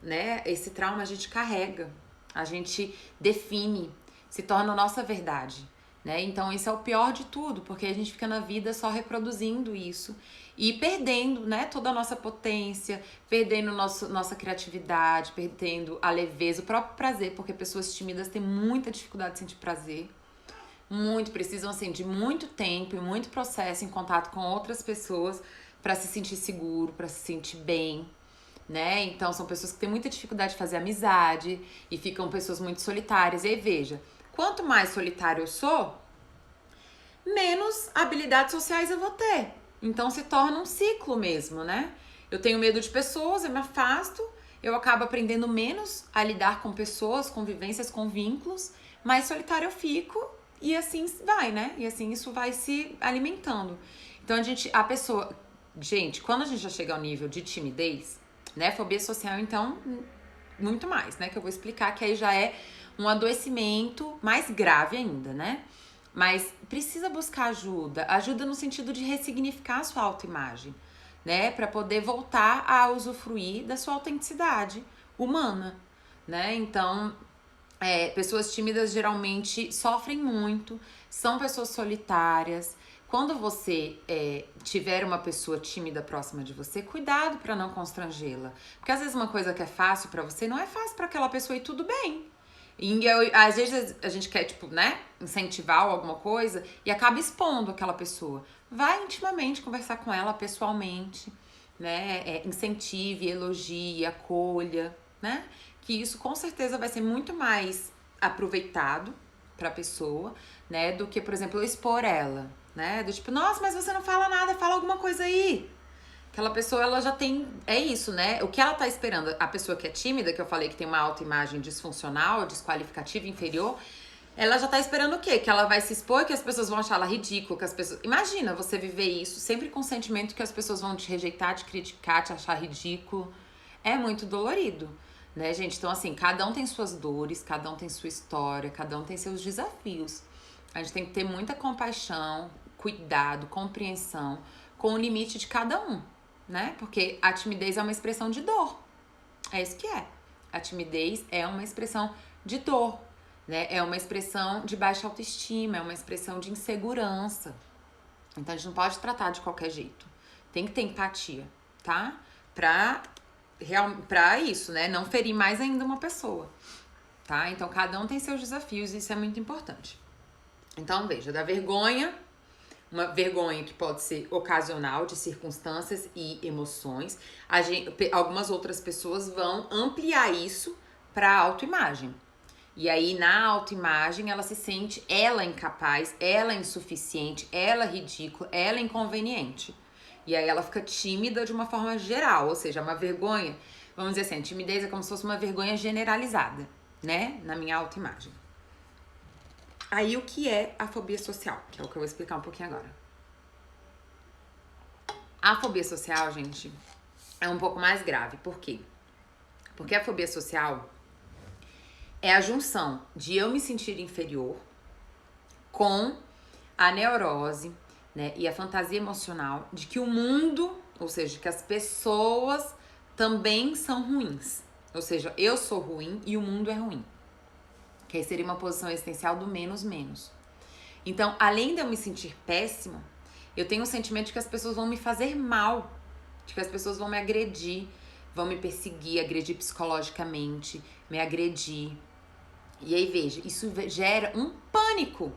Speaker 1: né? Esse trauma a gente carrega, a gente define, se torna a nossa verdade. Né? Então isso é o pior de tudo, porque a gente fica na vida só reproduzindo isso e perdendo, né, toda a nossa potência, perdendo nossa criatividade, perdendo a leveza, o próprio prazer, porque pessoas tímidas têm muita dificuldade de sentir prazer, precisam assim, de muito tempo e muito processo em contato com outras pessoas para se sentir seguro, para se sentir bem, né? Então são pessoas que têm muita dificuldade de fazer amizade e ficam pessoas muito solitárias. E aí veja, quanto mais solitário eu sou, menos habilidades sociais eu vou ter. Então se torna um ciclo mesmo, né? Eu tenho medo de pessoas, eu me afasto, eu acabo aprendendo menos a lidar com pessoas, com vivências, com vínculos, mais solitário eu fico e assim vai, né? E assim isso vai se alimentando. Então gente, quando a gente já chega ao nível de timidez, né? Fobia social, então, muito mais, né? Que eu vou explicar, que aí já é um adoecimento mais grave ainda, né? Mas precisa buscar ajuda no sentido de ressignificar a sua autoimagem, né? Para poder voltar a usufruir da sua autenticidade humana, né? Então, pessoas tímidas geralmente sofrem muito, são pessoas solitárias. quando você tiver uma pessoa tímida próxima de você, cuidado pra não constrangê-la. Porque às vezes uma coisa que é fácil pra você não é fácil pra aquela pessoa e tudo bem. E às vezes a gente quer, tipo, né, incentivar alguma coisa e acaba expondo aquela pessoa. Vai intimamente conversar com ela pessoalmente, né? Incentive, elogie, acolha, né? Que isso com certeza vai ser muito mais aproveitado pra pessoa, né? Do que, por exemplo, eu expor ela, né? Do tipo, nossa, mas você não fala nada, fala alguma coisa aí. Aquela pessoa, ela já tem... É isso, né? O que ela tá esperando, a pessoa que é tímida, que eu falei que tem uma autoimagem disfuncional, desqualificativa, inferior, ela já tá esperando o quê? Que ela vai se expor, que as pessoas vão achar ela ridícula, que as pessoas... Imagina você viver isso sempre com o sentimento que as pessoas vão te rejeitar, te criticar, te achar ridículo. É muito dolorido, né, gente? Então, assim, cada um tem suas dores, cada um tem sua história, cada um tem seus desafios. A gente tem que ter muita compaixão, cuidado, compreensão com o limite de cada um, né? Porque a timidez é uma expressão de dor. É isso que é. A timidez é uma expressão de dor, né? É uma expressão de baixa autoestima, é uma expressão de insegurança. Então a gente não pode tratar de qualquer jeito. Tem que ter empatia, tá? Pra isso, né? Não ferir mais ainda uma pessoa, tá? Então cada um tem seus desafios e isso é muito importante. Então veja, da vergonha... Uma vergonha que pode ser ocasional, de circunstâncias e emoções. Algumas outras pessoas vão ampliar isso para a autoimagem. E aí, na autoimagem, ela se sente ela incapaz, ela insuficiente, ela ridícula, ela inconveniente. E aí ela fica tímida de uma forma geral, ou seja, uma vergonha. Vamos dizer assim, a timidez é como se fosse uma vergonha generalizada, né? Na minha autoimagem. Aí, o que é a fobia social? Que é o que eu vou explicar um pouquinho agora. A fobia social, gente, é um pouco mais grave. Por quê? Porque a fobia social é a junção de eu me sentir inferior com a neurose, né, e a fantasia emocional de que o mundo, ou seja, que as pessoas também são ruins. Ou seja, eu sou ruim e o mundo é ruim. Que aí seria uma posição existencial do menos. Então, além de eu me sentir péssimo, eu tenho o sentimento de que as pessoas vão me fazer mal, de que as pessoas vão me agredir, vão me perseguir, agredir psicologicamente, me agredir. E aí, veja, isso gera um pânico.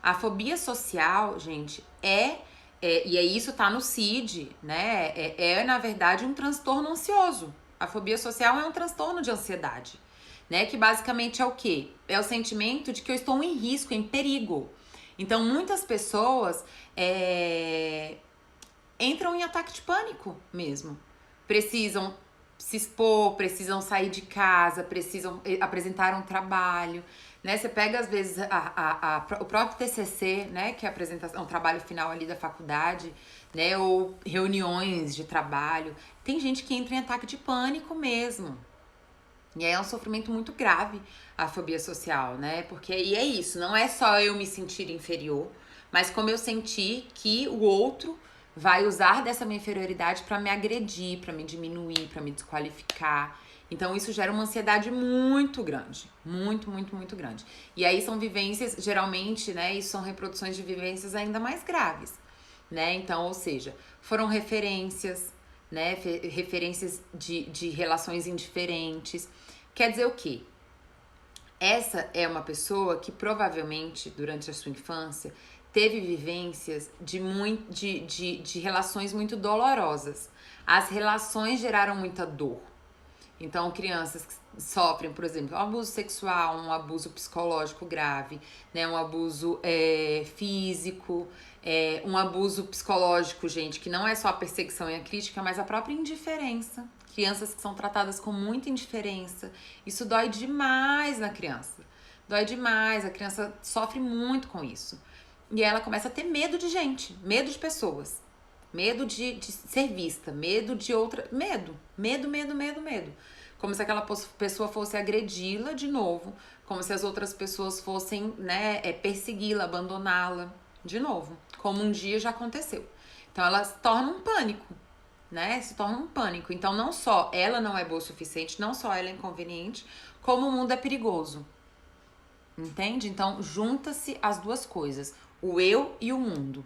Speaker 1: A fobia social, gente, e aí isso tá no CID, né? Na verdade, um transtorno ansioso. A fobia social é um transtorno de ansiedade, né? Que basicamente é o quê? É o sentimento de que eu estou em risco, em perigo. Então, muitas pessoas entram em ataque de pânico mesmo. Precisam se expor, precisam sair de casa, precisam apresentar um trabalho, né? Você pega, às vezes, o próprio TCC, né? Que é a apresentação, um trabalho final ali da faculdade, né? Ou reuniões de trabalho. Tem gente que entra em ataque de pânico mesmo. E aí é um sofrimento muito grave a fobia social, né? Porque e é isso, não é só eu me sentir inferior, mas como eu sentir que o outro vai usar dessa minha inferioridade para me agredir, para me diminuir, para me desqualificar. Então isso gera uma ansiedade muito grande, muito grande. E aí são vivências, geralmente, né? Isso são reproduções de vivências ainda mais graves, né? Então, ou seja, foram referências, né? Referências de relações indiferentes. Quer dizer o quê? Essa é uma pessoa que provavelmente, durante a sua infância, teve vivências de relações muito dolorosas. As relações geraram muita dor. Então, crianças que sofrem, por exemplo, um abuso sexual, um abuso psicológico grave, né? Um abuso físico, um abuso psicológico, gente, que não é só a perseguição e a crítica, mas a própria indiferença. Crianças que são tratadas com muita indiferença. Isso dói demais na criança. Dói demais, a criança sofre muito com isso. E ela começa a ter medo de gente, medo de pessoas. Medo de ser vista, medo de outra... Medo. Como se aquela pessoa fosse agredi-la de novo. Como se as outras pessoas fossem, né, persegui-la, abandoná-la de novo. Como um dia já aconteceu. Então ela se torna um pânico, né? Se torna um pânico. Então não só ela não é boa o suficiente, não só ela é inconveniente, como o mundo é perigoso. Entende? Então junta-se as duas coisas. O eu e o mundo.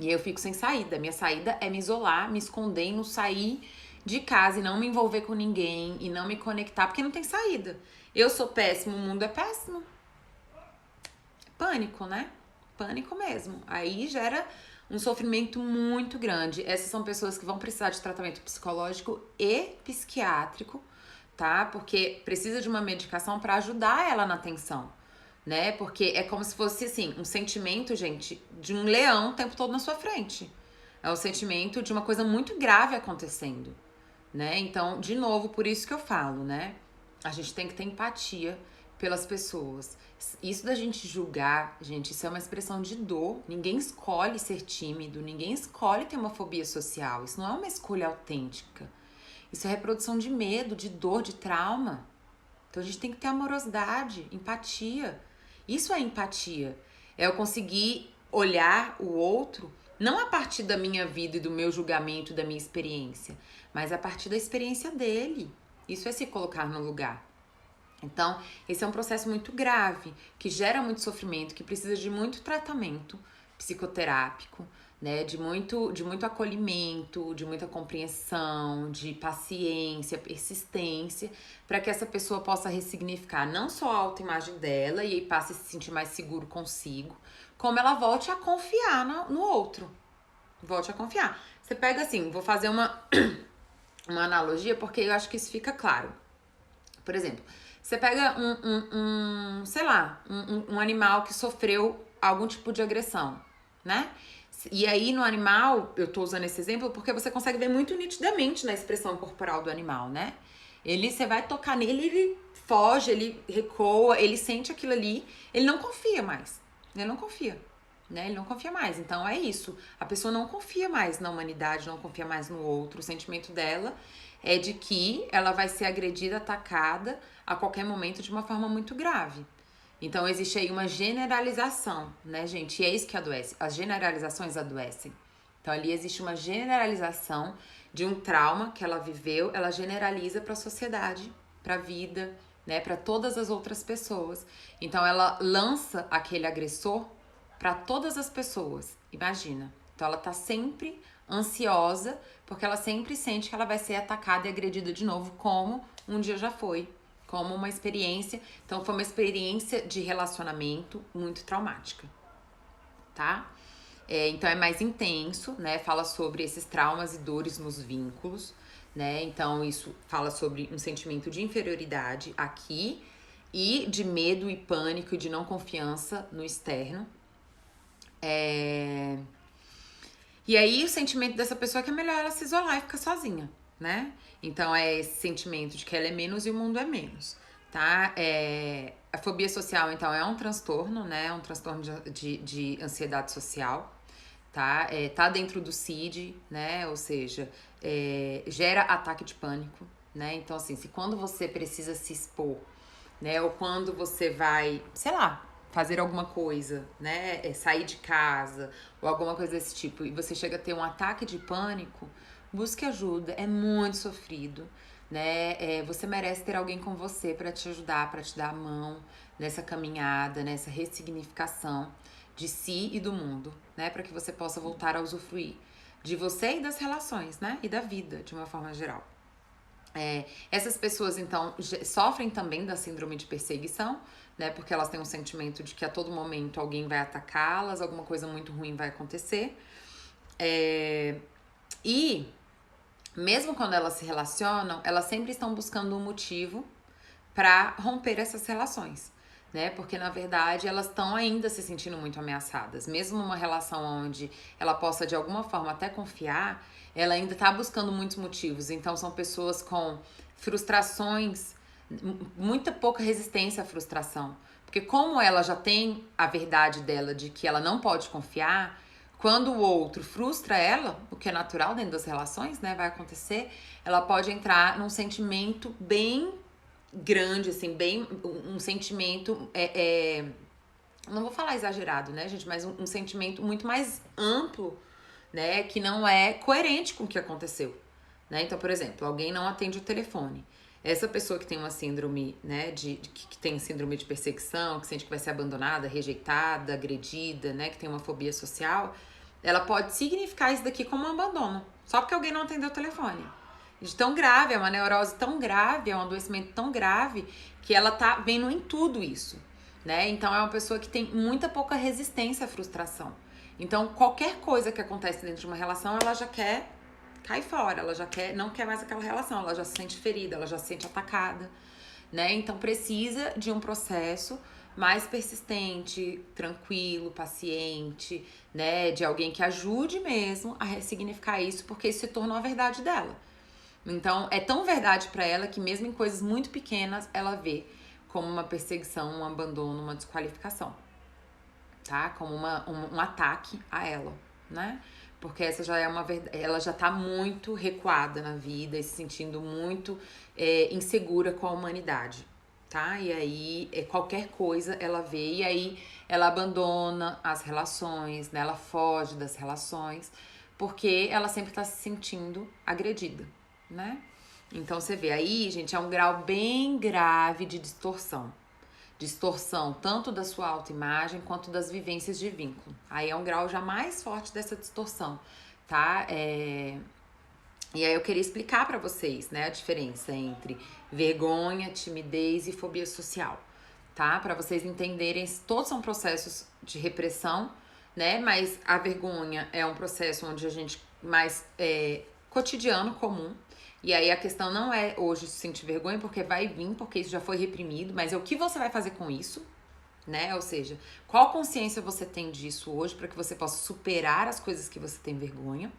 Speaker 1: E eu fico sem saída. Minha saída é me isolar, me esconder e não sair de casa e não me envolver com ninguém e não me conectar, porque não tem saída. Eu sou péssimo, o mundo é péssimo. Pânico, né? Pânico mesmo. Aí gera um sofrimento muito grande. Essas são pessoas que vão precisar de tratamento psicológico e psiquiátrico, tá? Porque precisa de uma medicação para ajudar ela na atenção, né? Porque é como se fosse, assim, um sentimento, gente, de um leão o tempo todo na sua frente. É o sentimento de uma coisa muito grave acontecendo, né? Então, de novo, por isso que eu falo, né? A gente tem que ter empatia pelas pessoas. Isso da gente julgar, gente, isso é uma expressão de dor. Ninguém escolhe ser tímido, ninguém escolhe ter uma fobia social. Isso não é uma escolha autêntica. Isso é reprodução de medo, de dor, de trauma. Então a gente tem que ter amorosidade, empatia. Isso é empatia. É eu conseguir olhar o outro não a partir da minha vida e do meu julgamento, da minha experiência, mas a partir da experiência dele. Isso é se colocar no lugar. Então, esse é um processo muito grave, que gera muito sofrimento, que precisa de muito tratamento psicoterápico, né? De muito acolhimento, de muita compreensão, de paciência, persistência, para que essa pessoa possa ressignificar não só a autoimagem dela e aí passe a se sentir mais seguro consigo, como ela volte a confiar no outro. Volte a confiar. Você pega assim, vou fazer uma analogia, porque eu acho que isso fica claro. Por exemplo, você pega sei lá, um animal que sofreu algum tipo de agressão, né? E aí no animal, eu tô usando esse exemplo porque você consegue ver muito nitidamente na expressão corporal do animal, né? Você vai tocar nele, ele foge, ele recua, ele sente aquilo ali, ele não confia mais. Ele não confia, né? Ele não confia mais. Então é isso. A pessoa não confia mais na humanidade, não confia mais no outro. O sentimento dela é de que ela vai ser agredida, atacada a qualquer momento de uma forma muito grave. Então existe aí uma generalização, né, gente? E é isso que adoece. As generalizações adoecem. Então ali existe uma generalização de um trauma que ela viveu, ela generaliza para a sociedade, para a vida, né, para todas as outras pessoas. Então ela lança aquele agressor para todas as pessoas. Imagina. Então ela tá sempre ansiosa, porque ela sempre sente que ela vai ser atacada e agredida de novo, como um dia já foi, como uma experiência. Então foi uma experiência de relacionamento muito traumática, tá? Então é mais intenso, né? Fala sobre esses traumas e dores nos vínculos, né? Então isso fala sobre um sentimento de inferioridade aqui e de medo e pânico e de não confiança no externo. E aí o sentimento dessa pessoa é que é melhor ela se isolar e ficar sozinha, né? Então é esse sentimento de que ela é menos e o mundo é menos, tá? A fobia social, então, é um transtorno, né? É um transtorno de ansiedade social, tá? Tá dentro do CID, né? Ou seja, gera ataque de pânico, né? Então, assim, se quando você precisa se expor, né? Ou quando você vai, sei lá, fazer alguma coisa, né? Sair de casa ou alguma coisa desse tipo, e você chega a ter um ataque de pânico, busque ajuda, é muito sofrido, né? Você merece ter alguém com você para te ajudar, para te dar a mão nessa caminhada, nessa ressignificação de si e do mundo, né? Para que você possa voltar a usufruir de você e das relações, né? E da vida, de uma forma geral. Essas pessoas, então, sofrem também da síndrome de perseguição, né? Porque elas têm um sentimento de que a todo momento alguém vai atacá-las, alguma coisa muito ruim vai acontecer. E mesmo quando elas se relacionam, elas sempre estão buscando um motivo para romper essas relações, né? Porque na verdade elas estão ainda se sentindo muito ameaçadas. Mesmo numa relação onde ela possa de alguma forma até confiar, ela ainda tá buscando muitos motivos. Então são pessoas com frustrações, muita pouca resistência à frustração. Porque como ela já tem a verdade dela de que ela não pode confiar, quando o outro frustra ela, o que é natural dentro das relações, né, vai acontecer, ela pode entrar num sentimento bem grande, assim, bem um sentimento, não vou falar exagerado, né, gente, mas um sentimento muito mais amplo, né, que não é coerente com o que aconteceu, né? Então, por exemplo, alguém não atende o telefone. Essa pessoa que tem uma síndrome, né, que tem síndrome de perseguição, que sente que vai ser abandonada, rejeitada, agredida, né, que tem uma fobia social, ela pode significar isso daqui como um abandono, só porque alguém não atendeu o telefone. De tão grave, é uma neurose tão grave, é um adoecimento tão grave, que ela tá vendo em tudo isso, né? Então é uma pessoa que tem muita pouca resistência à frustração. Então qualquer coisa que acontece dentro de uma relação, ela já quer cair fora, ela já não quer mais aquela relação, ela já se sente ferida, ela já se sente atacada, né? Então precisa de um processo mais persistente, tranquilo, paciente, né? De alguém que ajude mesmo a ressignificar isso, porque isso se tornou a verdade dela. Então, é tão verdade pra ela que mesmo em coisas muito pequenas, ela vê como uma perseguição, um abandono, uma desqualificação, tá? Como um ataque a ela, né? Porque essa já é uma verdade, ela já tá muito recuada na vida e se sentindo muito insegura com a humanidade, tá? E aí, qualquer coisa ela vê e aí ela abandona as relações, né? Ela foge das relações, porque ela sempre tá se sentindo agredida, né? Então você vê aí, gente, é um grau bem grave de distorção. Distorção tanto da sua autoimagem quanto das vivências de vínculo. Aí é um grau já mais forte dessa distorção, tá? E aí eu queria explicar pra vocês, né, a diferença entre vergonha, timidez e fobia social, tá? Pra vocês entenderem, todos são processos de repressão, né? Mas a vergonha é um processo onde a gente mais cotidiano, comum. E aí a questão não é hoje sentir vergonha, porque vai vir, porque isso já foi reprimido, mas é o que você vai fazer com isso, né? Ou seja, qual consciência você tem disso hoje para que você possa superar as coisas que você tem vergonha,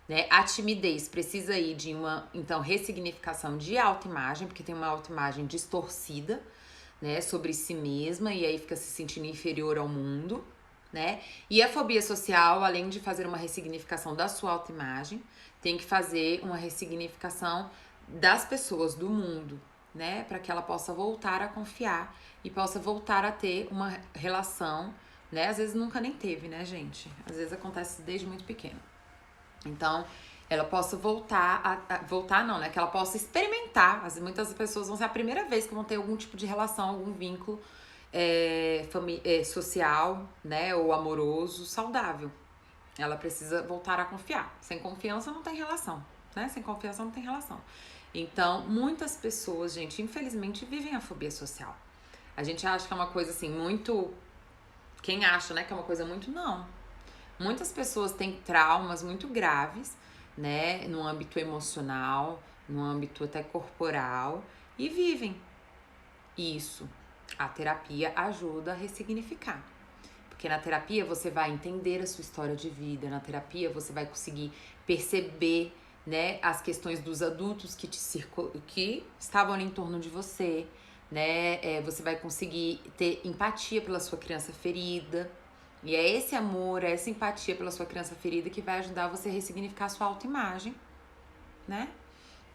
Speaker 1: né? A timidez precisa ir de uma, então, ressignificação de autoimagem, porque tem uma autoimagem distorcida, né, sobre si mesma, e aí fica se sentindo inferior ao mundo, né? E a fobia social, além de fazer uma ressignificação da sua autoimagem, tem que fazer uma ressignificação das pessoas, do mundo, né? Para que ela possa voltar a confiar e possa voltar a ter uma relação, né? Às vezes nunca nem teve, né, gente? Às vezes acontece desde muito pequeno. Então, ela possa voltar voltar não, né? Que ela possa experimentar. Muitas pessoas vão ser a primeira vez que vão ter algum tipo de relação, algum vínculo social, né? Ou amoroso, saudável. Ela precisa voltar a confiar. Sem confiança não tem relação, né? Sem confiança não tem relação. Então, muitas pessoas, gente, infelizmente, vivem a fobia social. A gente acha que é uma coisa assim, muito... Quem acha, né, que é uma coisa muito... Não. Muitas pessoas têm traumas muito graves, né? No âmbito emocional, no âmbito até corporal, e vivem isso. A terapia ajuda a ressignificar. Porque na terapia você vai entender a sua história de vida, na terapia você vai conseguir perceber, né, as questões dos adultos que que estavam ali em torno de você, né? Você vai conseguir ter empatia pela sua criança ferida. E é esse amor, é essa empatia pela sua criança ferida que vai ajudar você a ressignificar a sua autoimagem, né?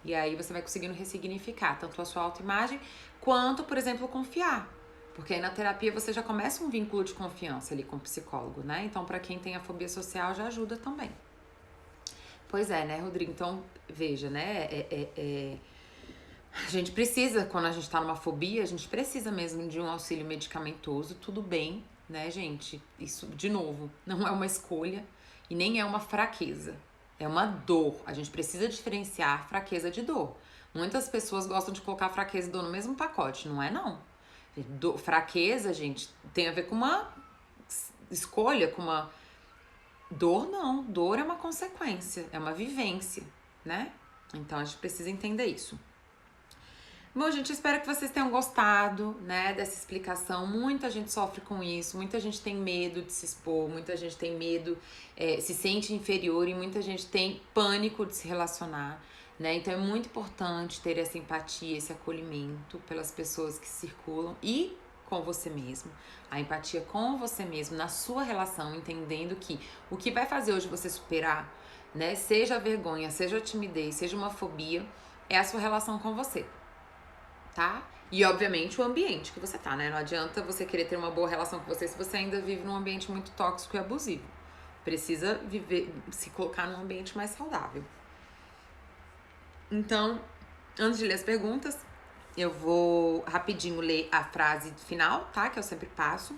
Speaker 1: E aí você vai conseguindo ressignificar tanto a sua autoimagem quanto, por exemplo, confiar. Porque aí na terapia você já começa um vínculo de confiança ali com o psicólogo, né? Então, pra quem tem a fobia social, já ajuda também. Pois é, né, Rodrigo? Então, veja, né? A gente precisa, quando a gente tá numa fobia, a gente precisa mesmo de um auxílio medicamentoso, tudo bem, né, gente? Isso, de novo, não é uma escolha e nem é uma fraqueza. É uma dor. A gente precisa diferenciar fraqueza de dor. Muitas pessoas gostam de colocar fraqueza e dor no mesmo pacote. Não é, não. Fraqueza, gente, tem a ver com uma escolha, com uma... Dor, não. Dor é uma consequência, é uma vivência, né? Então, a gente precisa entender isso. Bom, gente, espero que vocês tenham gostado, né, dessa explicação. Muita gente sofre com isso, muita gente tem medo de se expor, muita gente tem medo, se sente inferior e muita gente tem pânico de se relacionar, né? Então é muito importante ter essa empatia, esse acolhimento pelas pessoas que circulam e com você mesmo. A empatia com você mesmo, na sua relação, entendendo que o que vai fazer hoje você superar, né, seja a vergonha, seja a timidez, seja uma fobia, é a sua relação com você. Tá? E, obviamente, o ambiente que você tá, né? Não adianta você querer ter uma boa relação com você se você ainda vive num ambiente muito tóxico e abusivo. Precisa se colocar num ambiente mais saudável. Então, antes de ler as perguntas, eu vou rapidinho ler a frase final, tá? Que eu sempre passo.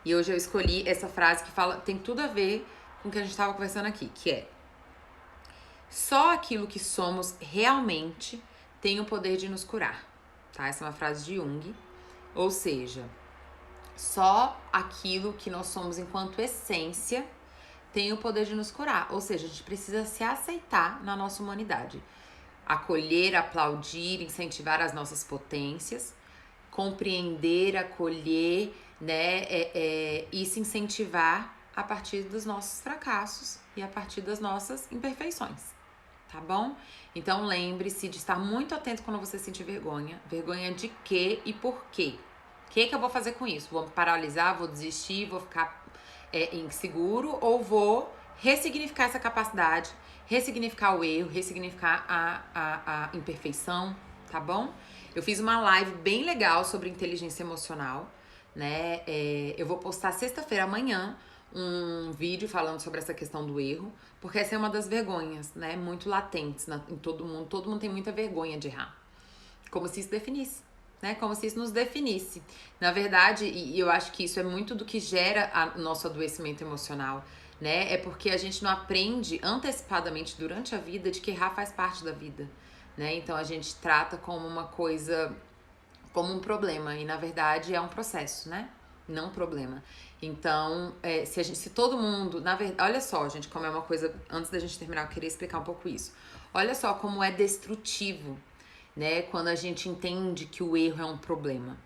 Speaker 1: E hoje eu escolhi essa frase que fala, tem tudo a ver com o que a gente estava conversando aqui, que é: só aquilo que somos realmente tem o poder de nos curar, tá? Essa é uma frase de Jung. Ou seja, só aquilo que nós somos enquanto essência tem o poder de nos curar. Ou seja, a gente precisa se aceitar na nossa humanidade. Acolher, aplaudir, incentivar as nossas potências, compreender, acolher, né, e se incentivar a partir dos nossos fracassos e a partir das nossas imperfeições, tá bom? Então lembre-se de estar muito atento quando você sentir vergonha. Vergonha de quê e por quê? O que eu vou fazer com isso? Vou me paralisar, vou desistir, vou ficar inseguro, ou vou ressignificar essa capacidade, ressignificar o erro, ressignificar a imperfeição, tá bom? Eu fiz uma live bem legal sobre inteligência emocional, né? Eu vou postar sexta-feira, amanhã, um vídeo falando sobre essa questão do erro, porque essa é uma das vergonhas, né? Muito latentes em todo mundo. Todo mundo tem muita vergonha de errar. Como se isso definisse, né? Como se isso nos definisse. Na verdade, e eu acho que isso é muito do que gera o nosso adoecimento emocional, né? É porque a gente não aprende antecipadamente durante a vida de que errar faz parte da vida, né? Então a gente trata como uma coisa, como um problema, e na verdade é um processo, né? Não um problema. Então, se todo mundo, na verdade, olha só, gente, como é uma coisa, antes da gente terminar, eu queria explicar um pouco isso. Olha só como é destrutivo, né, quando a gente entende que o erro é um problema.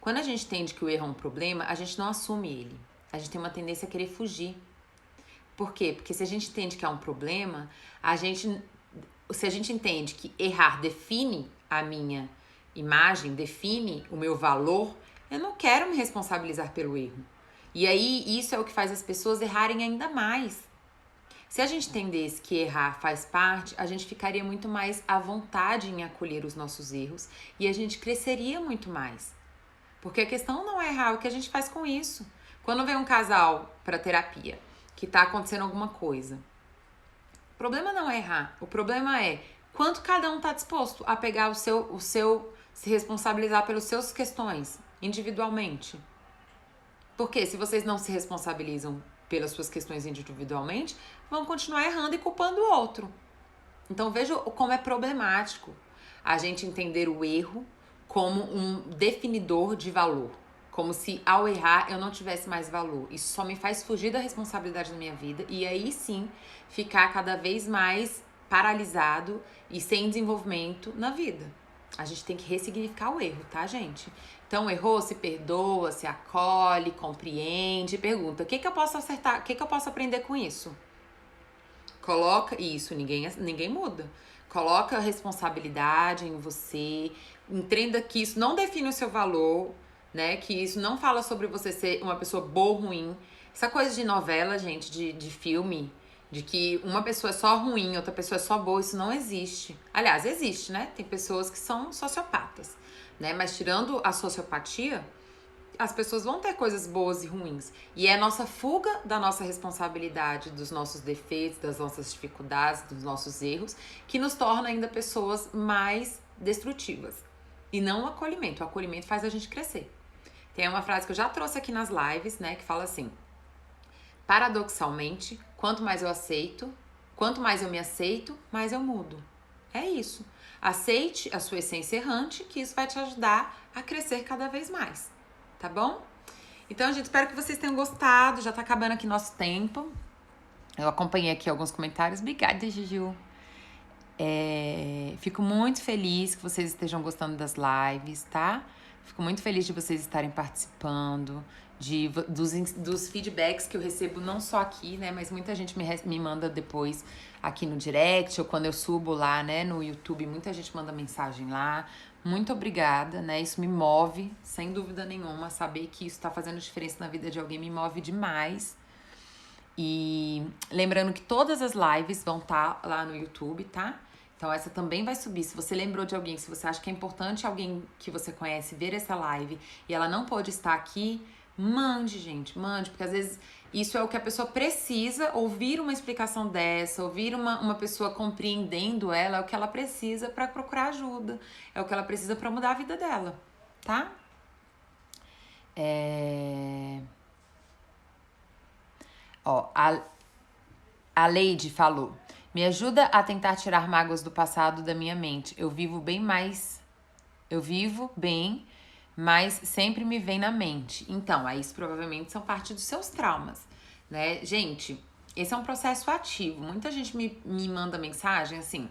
Speaker 1: Quando a gente entende que o erro é um problema, a gente não assume ele. A gente tem uma tendência a querer fugir. Por quê? Porque se a gente entende que é um problema, se a gente entende que errar define a minha imagem, define o meu valor, eu não quero me responsabilizar pelo erro. E aí, isso é o que faz as pessoas errarem ainda mais. Se a gente entendesse que errar faz parte, a gente ficaria muito mais à vontade em acolher os nossos erros e a gente cresceria muito mais. Porque a questão não é errar, o que a gente faz com isso. Quando vem um casal para terapia, que tá acontecendo alguma coisa, o problema não é errar, o problema é quanto cada um tá disposto a pegar se responsabilizar pelas suas questões individualmente. Porque se vocês não se responsabilizam pelas suas questões individualmente, vão continuar errando e culpando o outro. Então veja como é problemático a gente entender o erro como um definidor de valor. Como se ao errar eu não tivesse mais valor. Isso só me faz fugir da responsabilidade da minha vida e aí sim ficar cada vez mais paralisado e sem desenvolvimento na vida. A gente tem que ressignificar o erro, tá, gente? Então, errou, se perdoa, se acolhe, compreende, pergunta: o que eu posso acertar? O que eu posso aprender com isso? Coloca isso, ninguém muda. Coloca a responsabilidade em você, entenda que isso não define o seu valor, né? Que isso não fala sobre você ser uma pessoa boa ou ruim. Essa coisa de novela, gente, de filme, de que uma pessoa é só ruim, outra pessoa é só boa, isso não existe. Aliás, existe, né? Tem pessoas que são sociopatas, né? Mas tirando a sociopatia, as pessoas vão ter coisas boas e ruins. E é a nossa fuga da nossa responsabilidade, dos nossos defeitos, das nossas dificuldades, dos nossos erros, que nos torna ainda pessoas mais destrutivas. E não o acolhimento. O acolhimento faz a gente crescer. Tem uma frase que eu já trouxe aqui nas lives, né? Que fala assim: paradoxalmente, quanto mais eu me aceito, mais eu mudo. É isso. Aceite a sua essência errante, que isso vai te ajudar a crescer cada vez mais. Tá bom? Então, gente, espero que vocês tenham gostado. Já tá acabando aqui nosso tempo. Eu acompanhei aqui alguns comentários. Obrigada, Juju. Fico muito feliz que vocês estejam gostando das lives, tá? Fico muito feliz de vocês estarem participando, dos feedbacks que eu recebo, não só aqui, né? Mas muita gente me manda depois aqui no direct, ou quando eu subo lá, né, no YouTube, muita gente manda mensagem lá. Muito obrigada, né? Isso me move, sem dúvida nenhuma. Saber que isso tá fazendo diferença na vida de alguém me move demais. E lembrando que todas as lives vão estar lá no YouTube, tá? Então essa também vai subir. Se você lembrou de alguém, se você acha que é importante alguém que você conhece ver essa live e ela não pode estar aqui, mande, gente, mande, porque às vezes isso é o que a pessoa precisa, ouvir uma explicação dessa, ouvir uma pessoa compreendendo ela, é o que ela precisa para procurar ajuda, é o que ela precisa para mudar a vida dela, tá? Ó, a Lady falou: me ajuda a tentar tirar mágoas do passado da minha mente. Eu vivo bem, mas sempre me vem na mente. Então, aí isso provavelmente são parte dos seus traumas, né? Gente, esse é um processo ativo. Muita gente me manda mensagem assim: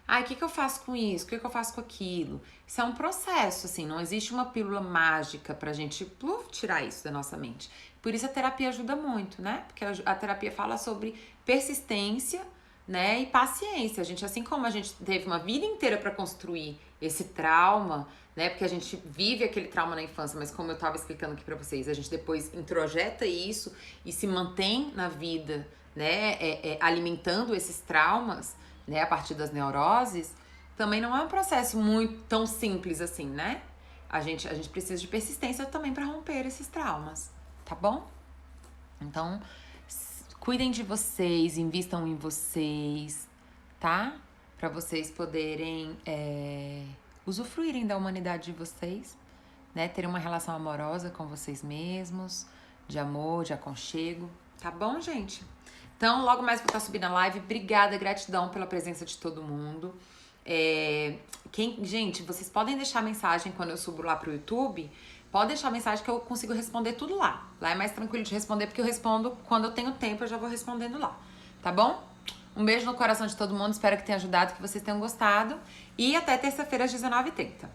Speaker 1: ai, o que eu faço com isso? O que eu faço com aquilo? Isso é um processo, assim, não existe uma pílula mágica pra gente tirar isso da nossa mente. Por isso a terapia ajuda muito, né? Porque a terapia fala sobre persistência, né, e paciência. A gente, assim como a gente teve uma vida inteira pra construir esse trauma, né, porque a gente vive aquele trauma na infância, mas como eu tava explicando aqui pra vocês, a gente depois introjeta isso e se mantém na vida, né, alimentando esses traumas, né, a partir das neuroses, também não é um processo muito tão simples assim, né? A gente precisa de persistência também para romper esses traumas, tá bom? Então, cuidem de vocês, invistam em vocês, tá? Para vocês poderem usufruírem da humanidade de vocês, né? Terem uma relação amorosa com vocês mesmos, de amor, de aconchego, tá bom, gente? Então, logo mais vou estar subindo a live. Obrigada, gratidão pela presença de todo mundo. Gente, vocês podem deixar mensagem quando eu subo lá pro YouTube. Pode deixar mensagem que eu consigo responder tudo lá. Lá é mais tranquilo de responder, porque eu respondo quando eu tenho tempo, eu já vou respondendo lá. Tá bom? Um beijo no coração de todo mundo. Espero que tenha ajudado, que vocês tenham gostado. E até terça-feira às 19h30.